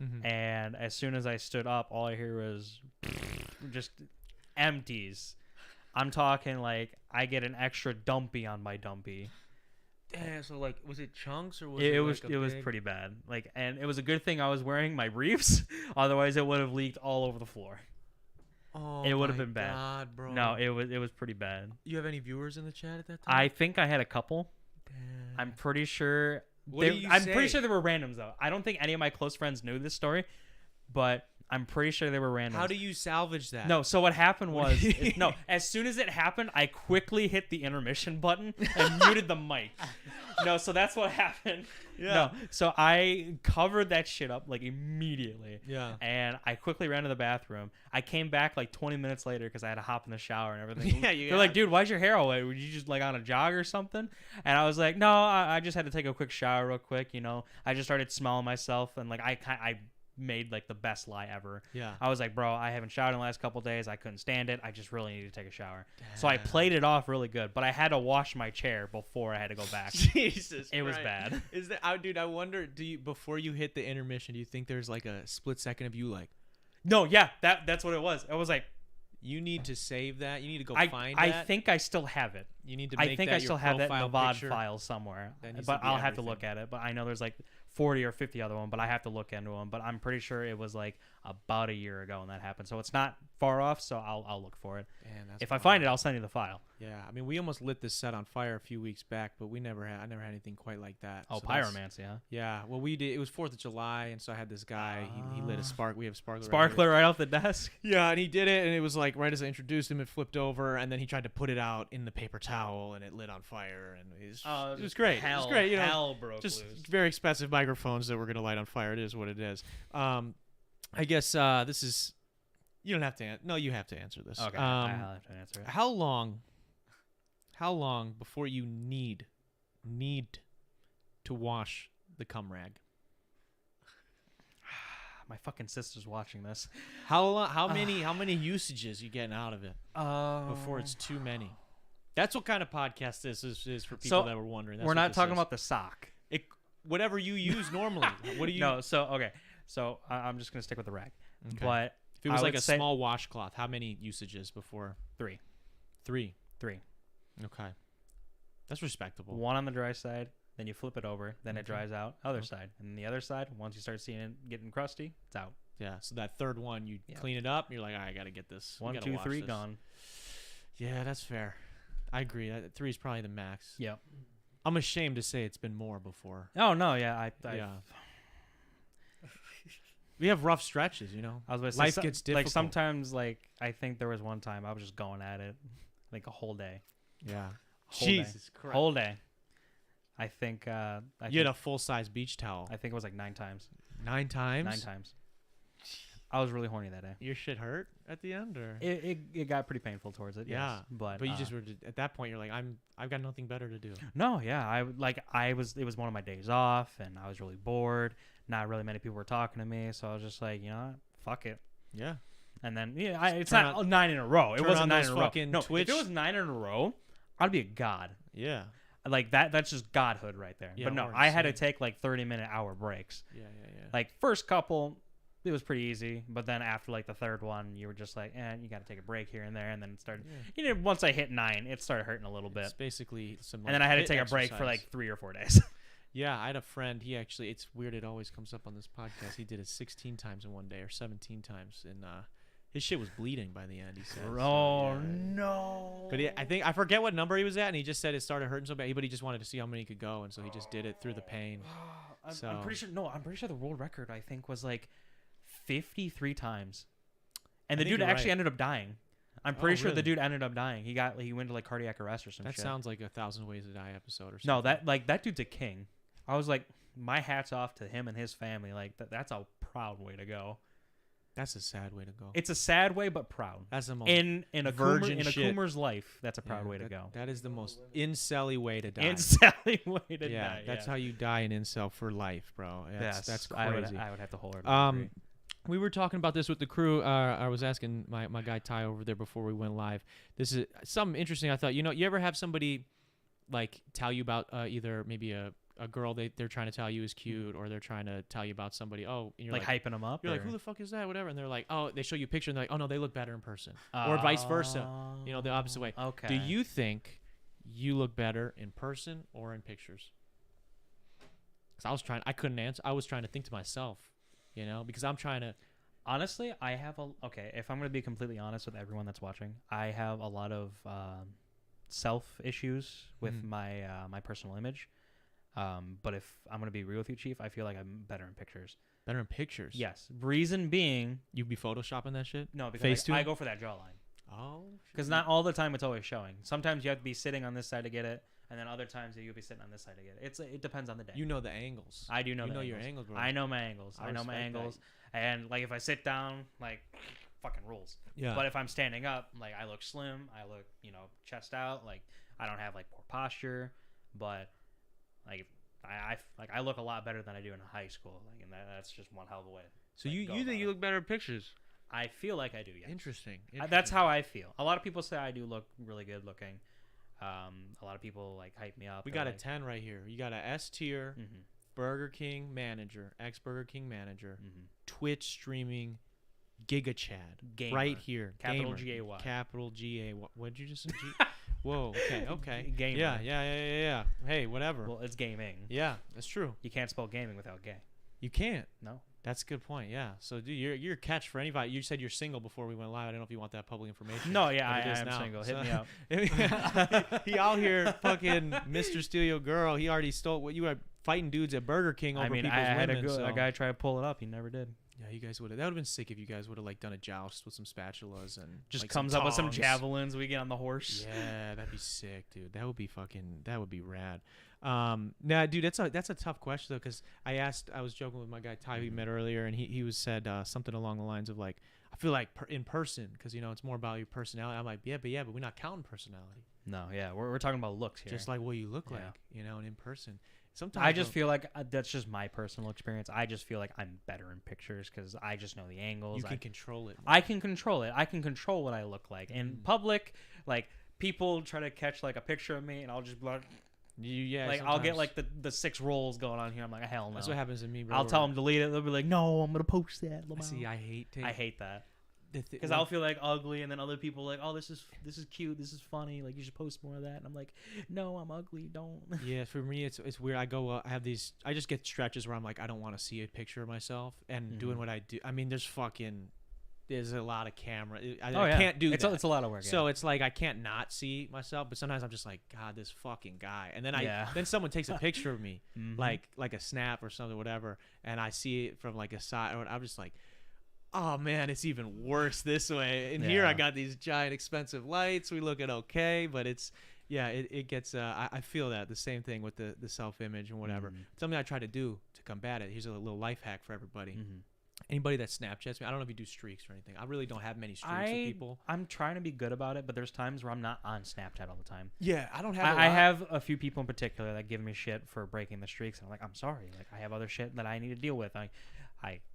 Mm-hmm. And as soon as I stood up, all I hear was just empties. I'm talking like I get an extra dumpy on my dumpy. Damn, so like, was it chunks or was It was pretty bad. Like, and it was a good thing I was wearing my briefs, otherwise it would have leaked all over the floor. Oh, It would have my been bad. God, bro. No, it was pretty bad. You have any viewers in the chat at that time? I think I had a couple. Damn. I'm pretty sure. What do you I'm say? pretty sure they were randoms though. I don't think any of my close friends knew this story, but I'm pretty sure they were randoms. How do you salvage that? No, so what happened What was do you- no. As soon as it happened, I quickly hit the intermission button and muted the mic. No, so that's what happened. Yeah. No, so I covered that shit up like immediately. Yeah. And I quickly ran to the bathroom. I came back like 20 minutes later because I had to hop in the shower and everything. Yeah, you They're like, dude, why's your hair all wet? Were you just like on a jog or something? And I was like, no, I just had to take a quick shower real quick. I just started smelling myself and like I made like the best lie ever. Yeah. I was like, bro, I haven't showered in the last couple days. I couldn't stand it. I just really needed to take a shower. So I played it off really good, but I had to wash my chair before I had to go back. Jesus. It was Christ. bad. Is that, dude? I wonder. Before you hit the intermission, do you think there's like a split second of you like, No, yeah, that's what it was. It was like you need to save that? You need to go find I that. think I still have it. You need to. Make I think that I still your have that in the profile VOD picture. file somewhere. That needs But to be I'll have to everything. look at it. But I know there's like 40 or 50 other one, but I have to look into them. But I'm pretty sure it was like about a year ago when that happened. So it's not far off, so I'll look for it. Man, that's If I wild. find it, I'll send you the file. Yeah, I mean, we almost lit this set on fire a few weeks back, but I never had anything quite like that. Oh, So that's- pyromancy, huh? Yeah, well, we did. It was 4th of July, and so I had this guy. He lit a spark. We have a sparkler. right Sparkler right off the desk. here. Yeah, and he did it, and it was like right as I introduced him, it flipped over, and then he tried to put it out in the paper towel, and it lit on fire, and it was great. It was great. Hell broke Just loose. very expensive microphones that we're gonna light on fire. It is what it is. I guess this is. You don't have to. No, you have to answer this. Okay, I'll have to answer it. How long before you need to wash the cum rag? My fucking sister's watching this. How many usages you getting out of it before it's too many? That's what kind of podcast this is for people So, that were wondering. That's We're what not this talking is. about the sock. Whatever you use normally. What do you? No, so okay. So I'm just gonna stick with the rag. Okay. But If it was I like would a say small washcloth, how many usages before? 3. 3. Okay. That's respectable. One on the dry side, then you flip it over, then it Okay. dries out. Other side, and then the other side. Once you start seeing it getting crusty, it's out. Yeah. So that third one, you Yeah. clean it up. And you're like, all right, I got to get this. We 1, gotta 2, wash 3 this. gone. Yeah, that's fair. I agree. 3 is probably the max. Yep. I'm ashamed to say it's been more before. Oh no, yeah, Yeah. We have rough stretches, you know. I was about to say, Life gets difficult. Like sometimes, like I think there was one time I was just going at it, like a whole day. Yeah. Whole day. Jesus Christ. Whole day. I think. You had a full-size beach towel. I think it was like 9 times. 9 times? 9 times. I was really horny that day. Your shit hurt at the end, or? It got pretty painful towards it. Yeah. Yes, but But you just were at that point. You're like, I've got nothing better to do. No, yeah, it was one of my days off, and I was really bored. Not really many people were talking to me, so I was just like, you know what? Fuck it. Yeah. And then it's Turn not on- 9 in a row. It turn wasn't on 9 those in a row. fucking No, Twitch- if it was 9 in a row, I'd be a god. Yeah. Like that's just godhood right there. Yeah, but no, or I had to insane. take like 30-minute hour breaks. Yeah. Like first couple, it was pretty easy, but then after like the third one, you were just like, you got to take a break here and there, and then it started. Yeah. You know, once I hit 9, it started hurting a little bit, It's basically some. and then I had to HIIT take a break for exercise. like 3 or 4 days. Yeah, I had a friend. He actually, it's weird. It always comes up on this podcast. He did it 16 times in one day or 17 times, and his shit was bleeding by the end. He said, Oh so, yeah. no! But I forget what number he was at, and he just said it started hurting so bad. But he just wanted to see how many he could go, and so he just did it through the pain. I'm pretty sure. No, I'm pretty sure the world record I think was like 53 times, and the think dude you're actually right. ended up dying. I'm pretty sure the really? dude ended up dying. He went to like cardiac arrest or some That shit. sounds like a 1,000 Ways to Die episode or something. No, that dude's a king. I was like, my hat's off to him and his family. Like that's a proud way to go. That's a sad way to go. It's a sad way, but proud. That's the most In a virgin shit. Coomer's life, that's a proud yeah, way to that- go. That is the most incelly way to die. And Sally way to yeah, die. that's how you die in incel for life, bro. That's crazy. I would have to wholeheartedly agree. We were talking about this with the crew. I was asking my guy Ty over there before we went live. This is something interesting. I thought, you ever have somebody like tell you about either maybe a girl they're trying to tell you is cute, or they're trying to tell you about somebody, and you're like hyping them up. You're like, who the fuck is that? Whatever. And they're like, oh, they show you a picture and they're like, oh no, they look better in person, or vice versa. The opposite way. Okay. Do you think you look better in person or in pictures? Because I couldn't answer. I was trying to think to myself, because I'm trying to. Honestly, I have if I'm going to be completely honest with everyone that's watching, I have a lot of self issues with my personal image. But if I'm going to be real with you, Chief, I feel like I'm better in pictures. Better in pictures? Yes. Reason being, You'd be photoshopping that shit? no, because I go for that jawline. Oh. Because not all the time it's always showing. Sometimes you have to be sitting on this side to get it, and then other times you'll be sitting on this side to get it. It depends on the day. You know the angles. I do know. Your angles, bro. I know my angles. I I know my respect that. angles. And like if I sit down, like fucking rules. Yeah. But if I'm standing up, like I look slim. I look, chest out. Like I don't have like poor posture, but like I look a lot better than I do in high school. Like, and that's just one hell of a way. So like, you go think about you it. look better in pictures? I feel like I do. Yes. Interesting. That's how I feel. A lot of people say I do look really good looking. A lot of people like hype me up. We They're got a like, 10 right here. You got a S tier, Burger King manager, ex-Burger King manager, Twitch streaming, Giga Chad. Gamer. Right here. Capital Gamer. G-A-Y. Capital G-A-Y. What did you just say? Whoa, okay. Gamer. Yeah. Hey, whatever. Well, it's gaming. Yeah, that's true. You can't spell gaming without gay. You can't. No. That's a good point. Yeah. So, dude, you're a catch for anybody. You said you're single before we went live. I don't know if you want that public information. No, yeah, but I it is am now. single. So- Hit me up. he out here fucking Mr. Steal Your Girl. He already stole what you were fighting dudes at Burger King over I mean, I people's had women. a guy try to pull it up. He never did. Yeah, you guys would have. That would have been sick if you guys would have like done a joust with some spatulas and Just like, comes some up with some tongs. javelins. We get on the horse. Yeah, that'd be sick, dude. That would be rad. Nah, dude, that's a tough question though, because I was joking with my guy Ty we met earlier, and he was said something along the lines of like, I feel like in person, because it's more about your personality. I'm like, yeah, but we're not counting personality. No, yeah, we're talking about looks here. Just like what you look Yeah. like, and in person. Sometimes I just feel like that's just my personal experience. I just feel like I'm better in pictures because I just know the angles. you can control it. I can control it. I can control what I look like. In public, like people try to catch like a picture of me, and I'll just be like, I'll get like the 6 rolls going on here. I'm like, hell no. That's what happens to me, bro. I'll tell them delete it. They'll be like, no, I'm gonna post that. See, I hate I hate that. Because I'll feel like ugly, and then other people like, oh, this is cute, this is funny, like you should post more of that, and I'm like, no, I'm ugly, don't. Yeah, for me it's weird. I just get stretches where I'm like, I don't want to see a picture of myself and doing what I do. I mean, there's a lot of camera. I can't do that. It's a lot of work. So it's like I can't not see myself, but sometimes I'm just like, God, this fucking guy. And then then someone takes a picture of me, like a snap or something, whatever, and I see it from like a side, or I'm just like, oh man, it's even worse this way. And here I got these giant expensive lights. We looking okay, but it gets. I feel that the same thing with the self-image and whatever. Something I try to do to combat it. Here's a little life hack for everybody. Anybody that Snapchats me, I don't know if you do streaks or anything. I really don't have many streaks with people. I'm trying to be good about it, but there's times where I'm not on Snapchat all the time. Yeah, I don't have. I have a few people in particular that give me shit for breaking the streaks, and I'm like, I'm sorry. Like I have other shit that I need to deal with.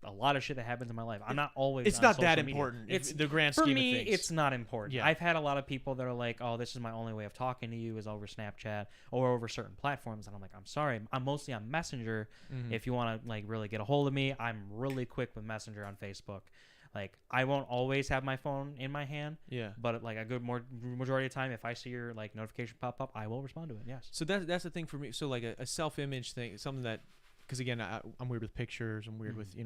A lot of shit that happens in my life. I'm not always. It's on not social that media. important. It's the grand for scheme me. of things. It's not important. Yeah. I've had a lot of people that are like, "Oh, this is my only way of talking to you is over Snapchat or over certain platforms," and I'm like, "I'm sorry. I'm mostly on Messenger. If you want to like really get a hold of me, I'm really quick with Messenger on Facebook. Like I won't always have my phone in my hand. Yeah. But like a good majority of the time, if I see your like notification pop up, I will respond to it. Yes. So that's the thing for me. So like a self-image thing, something that. Because again, I'm weird with pictures. I'm weird with, you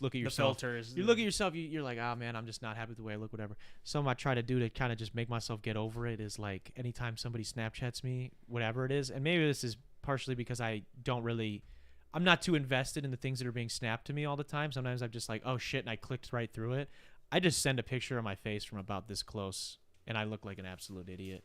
look at yourself. The filters. You look at yourself. You're like, oh man, I'm just not happy with the way I look. Whatever. Something I try to do to kind of just make myself get over it is like anytime somebody Snapchats me, whatever it is, and maybe this is partially because I'm not too invested in the things that are being snapped to me all the time. Sometimes I'm just like, oh shit, and I clicked right through it. I just send a picture of my face from about this close. And I look like an absolute idiot.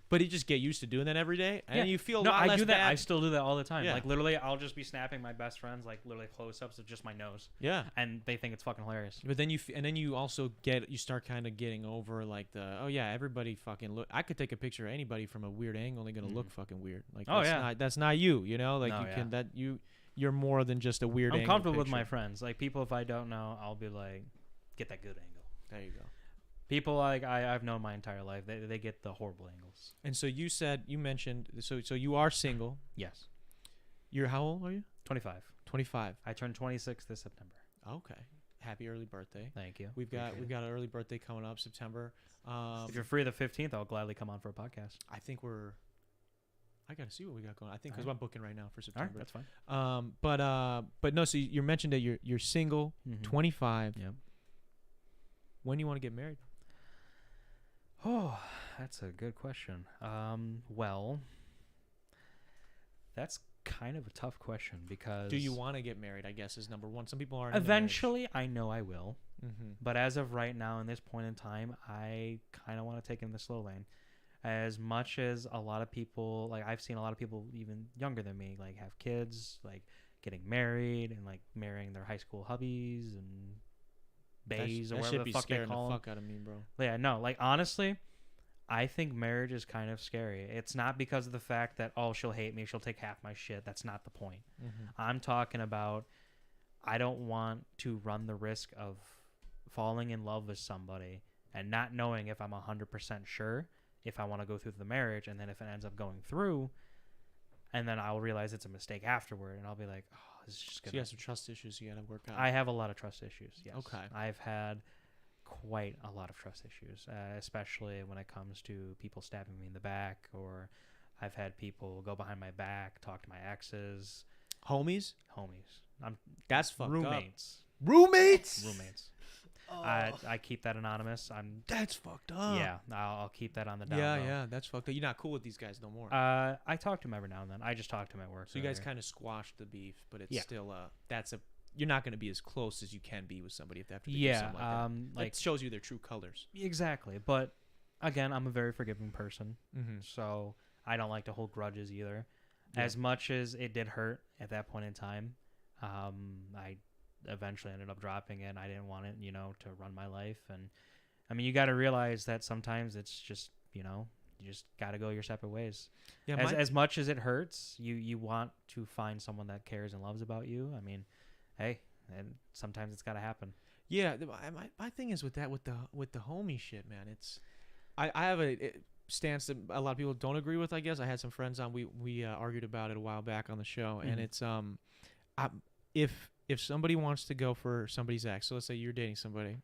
But you just get used to doing that every day, and you feel a lot less do that. bad. I still do that all the time. Yeah. Like literally, I'll just be snapping my best friends, like literally close-ups of just my nose. Yeah, and they think it's fucking hilarious. But then you also start kind of getting over like everybody fucking look. I could take a picture of anybody from a weird angle, and they're gonna look fucking weird. Like that's not you. You're more than just a weird. I'm angle comfortable with picture. my friends. Like people, if I don't know, I'll be like, get that good angle. There you go. People like I've known my entire life, they get the horrible angles. And so you mentioned so you are single. Yes. You're how old are you? 25. 25. I turned 26 this September. Okay. Happy early birthday. Thank you. We've got an early birthday coming up September. If you're free the 15th, I'll gladly come on for a podcast. I think I gotta see what we got going. I think because I'm booking right now for September. All right, that's fine. But no. So you mentioned that you're single, 25. Yep. When do you want to get married? Oh, that's a good question. Well, that's kind of a tough question because... Do you want to get married, I guess, is number one. Some people aren't. Eventually, I know I will. But as of right now, in this point in time, I kind of want to take it in the slow lane. As much as a lot of people, like I've seen a lot of people even younger than me, like have kids, like getting married and like marrying their high school hubbies and... bays or whatever the fuck they call them. Fuck out of me, bro. Yeah, no, like honestly, I think marriage is kind of scary. It's not because of the fact that she'll hate me, she'll take half my shit. That's not the point. I'm talking about I don't want to run the risk of falling in love with somebody and not knowing if I'm 100% sure if I want to go through the marriage, and then if it ends up going through, and then I'll realize it's a mistake afterward, and I'll be like, oh, this is just gonna... So you have some trust issues you got to work out. I have a lot of trust issues, yes. Okay. I've had quite a lot of trust issues, especially when it comes to people stabbing me in the back, or I've had people go behind my back, talk to my exes. Homies? That's fucked roommates. up. Roommates? Roommates. I keep that anonymous. That's fucked up. Yeah, I'll keep that on the down low. Yeah, that's fucked up. You're not cool with these guys no more. I talk to them every now and then. I just talk to them at work. So you guys kind of squashed the beef, but it's still you're not going to be as close as you can be with somebody if they have to do something like that. It shows you their true colors. Exactly. But again, I'm a very forgiving person, so I don't like to hold grudges either. Yeah. As much as it did hurt at that point in time, I eventually ended up dropping it. I didn't want it, to run my life. And I mean, you got to realize that sometimes it's just, you just got to go your separate ways. Yeah. As much as it hurts, you want to find someone that cares and loves about you. I mean, hey, and sometimes it's got to happen. Yeah. My thing is with the homie shit, man. I have a stance that a lot of people don't agree with, I guess. I had some friends on. We argued about it a while back on the show, and it's if somebody wants to go for somebody's ex, so let's say you're dating somebody,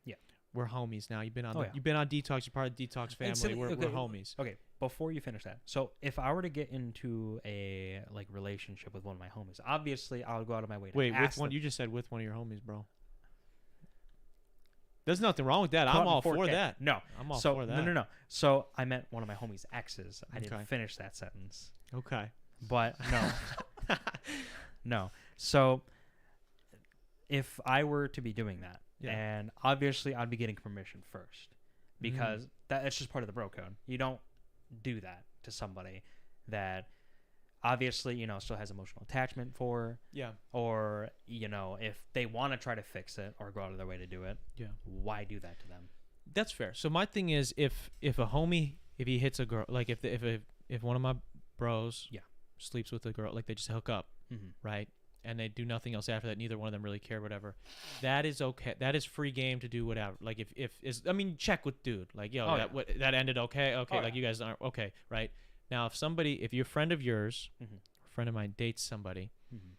we're homies now. You've been on Oh, yeah. you've been on Detox. You're part of the Detox family. so- We're okay. homies. Okay, before you finish that, so if I were to get into a like relationship with one of my homies, obviously I would go out of my way to Wait, with ask one? them. You just said with one of your homies, bro. There's nothing wrong with that. Put I'm on all for 4K. that. No, I'm all so for that. no. So I meant one of my homies' exes. I Okay. didn't finish that sentence, Okay. but no, no. So if I were to be doing that, Yeah. and obviously I'd be getting permission first, because that's just part of the bro code. You don't do that to somebody that obviously still has emotional attachment for, Yeah. or if they want to try to fix it or go out of their way to do it, Yeah. why do that to them? That's fair. So my thing is, if a homie, if he hits a girl, like if one of my bros, Yeah. sleeps with a girl, like they just hook up, Mm-hmm. right, and they do nothing else after that, neither one of them really care, whatever. That is okay. That is free game to do whatever. Like check with dude, like Oh, that ended okay, Oh, like you guys aren't okay, right? Now if you're a friend of yours, Mm-hmm. a friend of mine dates somebody, Mm-hmm.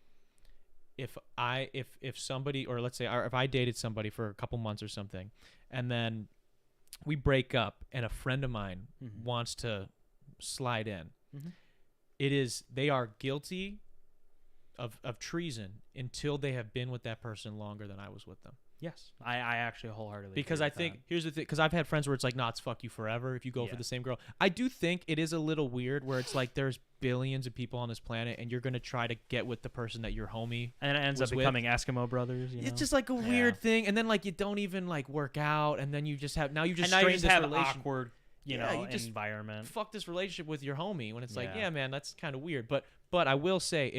if somebody, or let's say if I dated somebody for a couple months or something, and then we break up and a friend of mine Mhm. wants to slide in, Mhm. they are guilty of treason until they have been with that person longer than I was with them. Yes, I actually wholeheartedly Because agree I with think that. here's the thing, because I've had friends where it's like, nah, it's fuck you forever if you go for Yeah. the same girl. I do think it is a little weird where it's like there's billions of people on this planet and you're gonna try to get with the person that your homie. And it ends up was with- becoming Eskimo brothers. It's just like a weird thing, and then like you don't even like work out, and then you just have and now you strained just this have relation- awkward, Yeah, you just environment. fuck this relationship with your homie when it's like, Yeah. yeah, man, that's kind of weird. But I will say,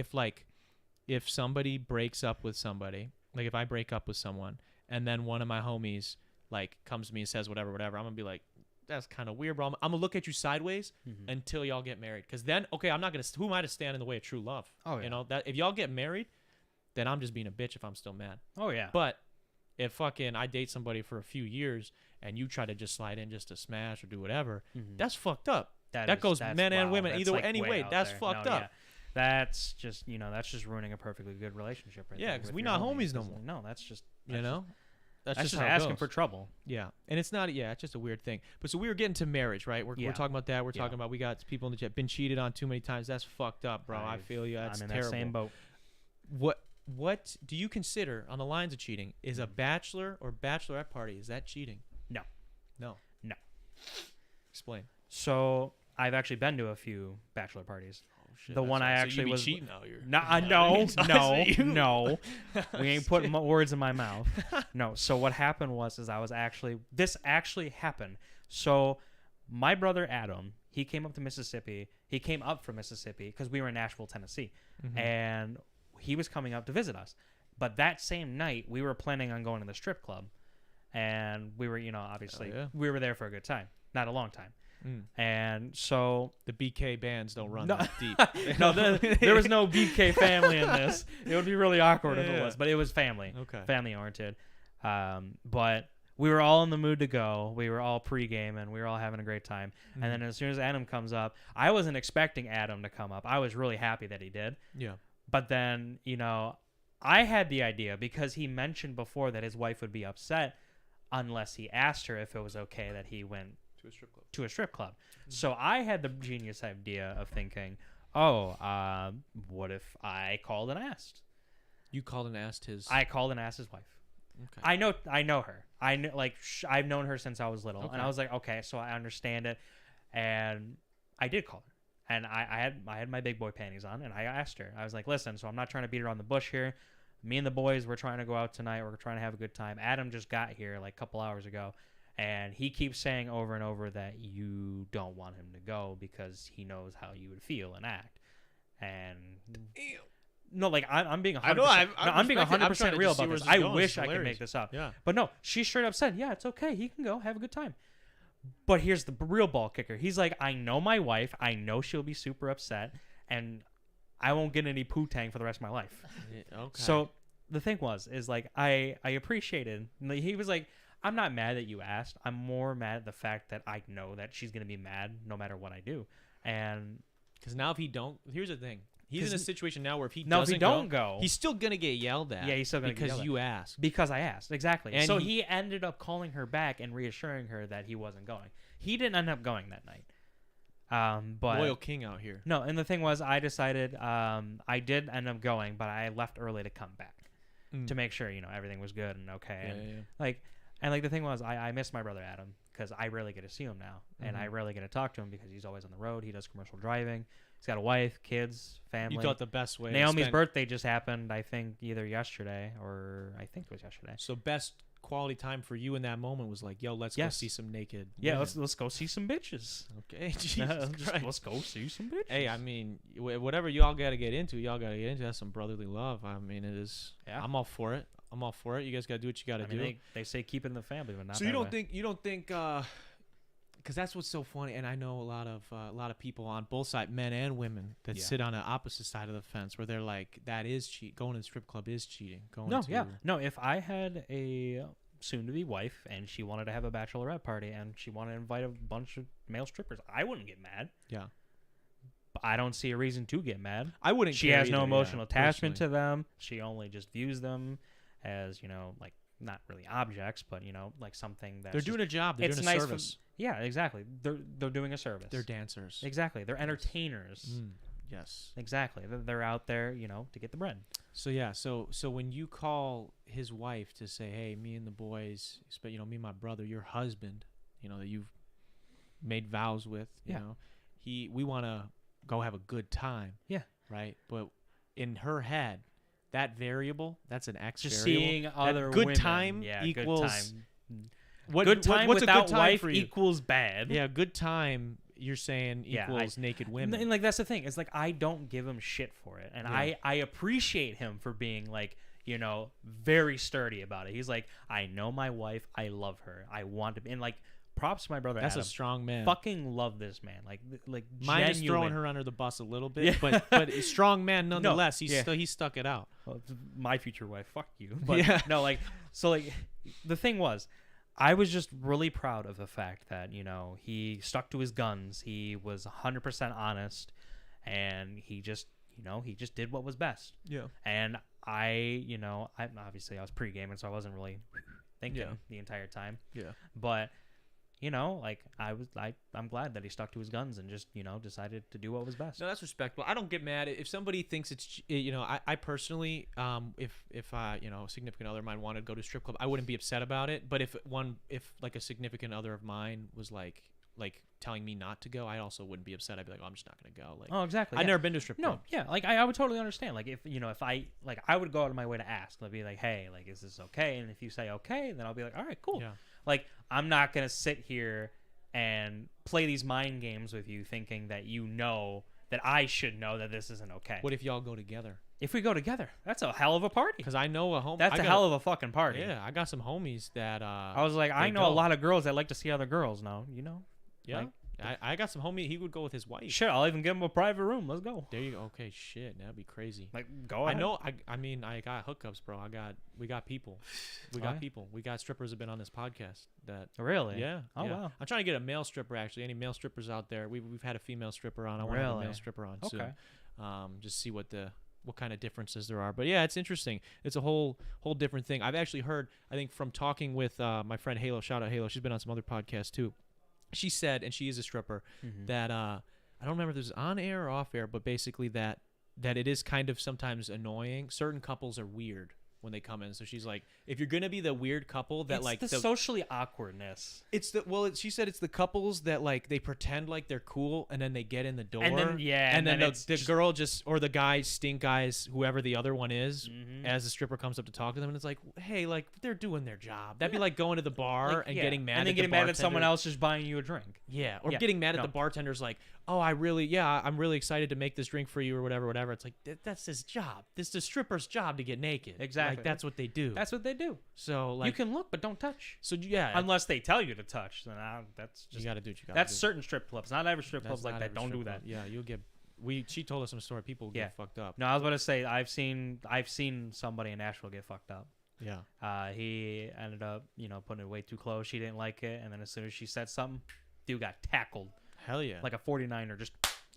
if somebody breaks up with somebody, like if I break up with someone and then one of my homies like comes to me and says whatever, I'm gonna be like, that's kind of weird, bro. I'm gonna look at you sideways Mhm. until y'all get married, because then I'm not gonna, who am I to stand in the way of true love? Oh, yeah. You know that if y'all get married, then I'm just being a bitch if I'm still mad. Oh yeah. But if fucking I date somebody for a few years and you try to just slide in just to smash or do whatever, Mhm. that's fucked up. That is- goes that's- men and wow, women, that's, either like, any way way, out that's there. fucked No, up. yeah. That's just that's just ruining a perfectly good relationship right Yeah, there 'cause with we your not homies no 'cause, more. No, that's just You know, that's just how it asking goes. for trouble. Yeah, and it's not. Yeah, it's just a weird thing. But so we were getting to marriage, right? We're Yeah. talking about that. We're Yeah. talking about we got people in the chat been cheated on too many times. That's fucked up, bro. I feel you. That's I'm in terrible. that same boat. What do you consider on the lines of cheating? Is a bachelor or bachelorette party, is that cheating? No. No. No. Explain. So I've actually been to a few bachelor parties. Shit, The that's one I right. So actually you be was- cheating out here. No, no. We ain't putting words in my mouth. No. So what happened was this actually happened. So my brother Adam, he came up to Mississippi. He came up from Mississippi because we were in Nashville, Tennessee, Mm-hmm. and he was coming up to visit us. But that same night, we were planning on going to the strip club, and we were, obviously, yeah. we were there for a good time, not a long time. Mm. And so The BK bands don't run No. that deep. no, there was no BK family in this. It would be really awkward if it Yeah. was, but it was family, Okay. family oriented. But we were all in the mood to go. We were all pregame and we were all having a great time. Mm-hmm. And then as soon as Adam comes up, I wasn't expecting Adam to come up. I was really happy that he did. Yeah. But then, I had the idea because he mentioned before that his wife would be upset unless he asked her if it was okay that he went To a strip club. to a strip club. So I had the genius idea of thinking, what if I called and asked? You called and asked his. I called and asked his wife. Okay. I know her. I know, I've known her since I was little, Okay. and I was like, okay, so I understand it, and I did call her, and I had my big boy panties on, and I asked her. I was like, listen, so I'm not trying to beat around the bush here. Me and the boys, we're trying to go out tonight. We're trying to have a good time. Adam just got here like a couple hours ago, and he keeps saying over and over that you don't want him to go because he knows how you would feel and act. And no, like I'm being 100%. I know, I'm being respect it. I'm 100% trying to real just see about where this. this is I going. wish It's I could hilarious. make this up. Yeah. But no, she straight up said, yeah, it's okay. He can go have a good time. But here's the real ball kicker. He's like, I know my wife. I know she'll be super upset, and I won't get any poo-tang for the rest of my life. Okay. So the thing is like I appreciated. He was like, I'm not mad that you asked. I'm more mad at the fact that I know that she's gonna be mad no matter what I do. And because now if he don't, here's the thing. He's in a situation now where if he No, if doesn't he don't go, he's still gonna get yelled at. Yeah, he's still gonna get because yelled at. you asked. Because I asked, exactly. And so he ended up calling her back and reassuring her that he wasn't going. He didn't end up going that night. But Loyal king out here. no, and the thing was, I decided I did end up going, but I left early to come back to make sure everything was good and okay. Yeah. And the thing was, I miss my brother Adam because I rarely get to see him now, and I rarely get to talk to him because he's always on the road. He does commercial driving. He's got a wife, kids, family. You thought the best way. Naomi's birthday just happened, I think, either yesterday or I think it was yesterday. So best quality time for you in that moment was like, yo, let's go see some naked. Yeah, women. let's go see some bitches. Okay, Jesus Christ. Let's go see some bitches. Hey, I mean, whatever y'all got to get into, That's some brotherly love. I mean, it is. Yeah. I'm all for it. You guys got to do what you got to do. They say keep it in the family, but not. So you don't think, because that's what's so funny, and I know a lot of people on both sides, men and women, that sit on the opposite side of the fence, where they're like, that is going to the strip club is cheating. No. If I had a soon-to-be wife and she wanted to have a bachelorette party and she wanted to invite a bunch of male strippers, I wouldn't get mad. Yeah. But I don't see a reason to get mad. I wouldn't. She has no emotional attachment to them. She only just views them as like not really objects, but like something that they're doing a job. They're doing a service. Yeah, exactly. They're doing a service. They're dancers. Exactly. They're entertainers. Yes. Exactly. They're out there, to get the bread. So yeah. So when you call his wife to say, hey, me and the boys, me and my brother, your husband, that you've made vows with, we want to go have a good time. Yeah. Right. But in her head, that variable, that's an X just variable. Seeing other good women, time good equals time. Good time what's without a good time wife for you? Equals bad. Yeah, good time you're saying equals naked women. And that's the thing. It's like I don't give him shit for it, and I appreciate him for being very sturdy about it. He's like, I know my wife, I love her, I want to be, and props to my brother. That's Adam. a strong man. Fucking love this man. Mine is throwing her under the bus a little bit, but a strong man nonetheless. He stuck it out. Well, my future wife, fuck you. But the thing was, I was just really proud of the fact that he stuck to his guns. He was 100% honest, and he just did what was best. Yeah. And I obviously I was pre-gaming, so I wasn't really thinking the entire time. Yeah. But I'm glad that he stuck to his guns and just decided to do what was best. No, that's respectable. I don't get mad if somebody thinks it's I personally if a significant other of mine wanted to go to a strip club, I wouldn't be upset about it. But if a significant other of mine was like telling me not to go, I also wouldn't be upset. I'd be like, oh, I'm just not gonna go. Oh, exactly. I've never been to a strip club. No, yeah, I would totally understand. If I I would go out of my way to ask. I'd be like, hey, is this okay? And if you say okay, then I'll be like, all right, cool. Yeah. I'm not going to sit here and play these mind games with you thinking that that I should know that this isn't okay. What if y'all go together? If we go together, that's a hell of a party. Because I know a home. That's a hell of a fucking party. Yeah, I got some homies that. I was like, I know a lot of girls that like to see other girls now. Yeah. I got some homie. He would go with his wife. Shit, I'll even give him a private room. Let's go. There you go. Okay, shit, that'd be crazy. Go ahead. I know. I mean, I got hookups, bro. We got people. We got strippers have been on this podcast. That really? Yeah. Oh yeah. wow. I'm trying to get a male stripper. Actually, any male strippers out there? We've had a female stripper on. I want to have a male stripper on soon. Just see what kind of differences there are. But yeah, it's interesting. It's a whole different thing. I've actually heard. I think from talking with my friend Halo. Shout out Halo. She's been on some other podcasts too. She said, and she is a stripper, that I don't remember if this was on air or off air, but basically that it is kind of sometimes annoying. Certain couples are weird when they come in. So she's like, if you're gonna be the weird couple that it's the socially awkwardness. She said it's the couples that they pretend like they're cool and then they get in the door and then the girl or the guy stink eyes whoever the other one is as the stripper comes up to talk to them and it's like, hey, they're doing their job. That'd be like going to the bar and getting mad and then at getting the mad at someone else just buying you a drink. Yeah, or getting mad at the bartender's like, oh, I'm really excited to make this drink for you or whatever. It's like, that's his job. This is the stripper's job to get naked. Exactly. That's what they do. That's what they do. So you can look, but don't touch. So yeah, unless they tell you to touch, then that's just you gotta do what you gotta that's do. certain strip clubs. Not every strip club's like that. Don't do that. Yeah, you'll get. She told us some story. People get fucked up. No, I was about to say I've seen somebody in Nashville get fucked up. Yeah. He ended up putting it way too close. She didn't like it, and then as soon as she said something, dude got tackled. Hell yeah. Like a 49er, just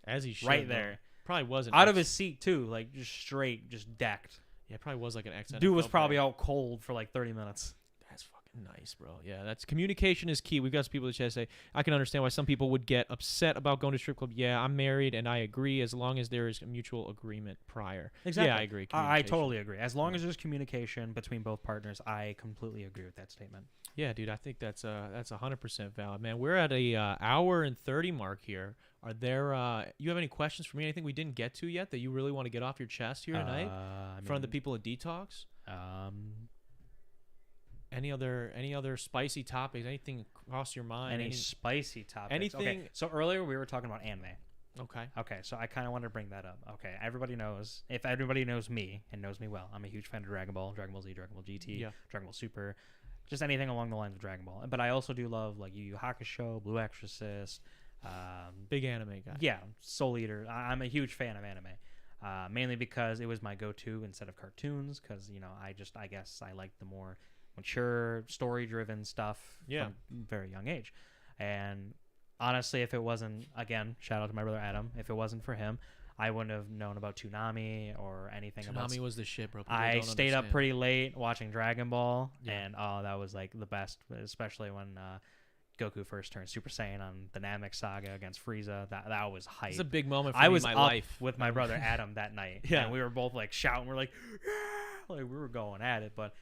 as he should, right there. Probably was an out of ex- his seat too, like just straight, just decked. Yeah, probably was like an ex. Dude was probably out cold for like 30 minutes. That's fucking nice, bro. Yeah, that's communication is key. We've got some people that say, I can understand why some people would get upset about going to a strip club. Yeah, I'm married and I agree as long as there is a mutual agreement prior. Exactly. Yeah, I agree. I totally agree. As long as there's communication between both partners, I completely agree with that statement. Yeah, dude, I think that's 100% valid, man. We're at a hour and 30 mark here. Are there you have any questions for me? Anything we didn't get to yet that you really want to get off your chest here tonight in front of the people at Dtalks? Any other spicy topics? Anything cross your mind? Any spicy topics? Anything? Okay, so earlier we were talking about anime. Okay. Okay, so I kind of want to bring that up. Okay, everybody knows, if everybody knows me and knows me well, I'm a huge fan of Dragon Ball, Dragon Ball Z, Dragon Ball GT, Dragon Ball Super, just anything along the lines of Dragon Ball. But I also do love like Yu Yu Hakusho, Blue Exorcist. Big anime guy. Yeah, Soul Eater. I'm a huge fan of anime, mainly because it was my go-to instead of cartoons. Because I guess I like the more mature, story-driven stuff from a very young age. And honestly, if it wasn't, again, shout out to my brother Adam, if it wasn't for him, I wouldn't have known about Toonami or anything. Toonami was the shit, bro. I stayed up pretty late watching Dragon Ball, and that was like the best, especially when Goku first turned Super Saiyan on the Namek Saga against Frieza. That was hype. It's a big moment for I me was in my up life. with my brother Adam that night, and we were both like shouting. We're like, yeah! Like we were going at it. But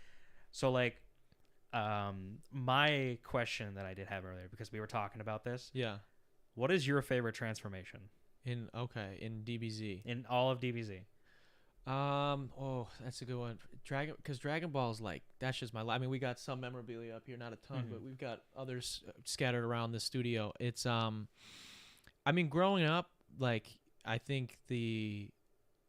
so like, my question that I did have earlier, because we were talking about this. Yeah. What is your favorite transformation in DBZ? In all of DBZ? Oh, that's a good one. Dragon Ball is like, that's just my life. I mean, we got some memorabilia up here, not a ton, but we've got others scattered around the studio. It's I mean, growing up, like, I think the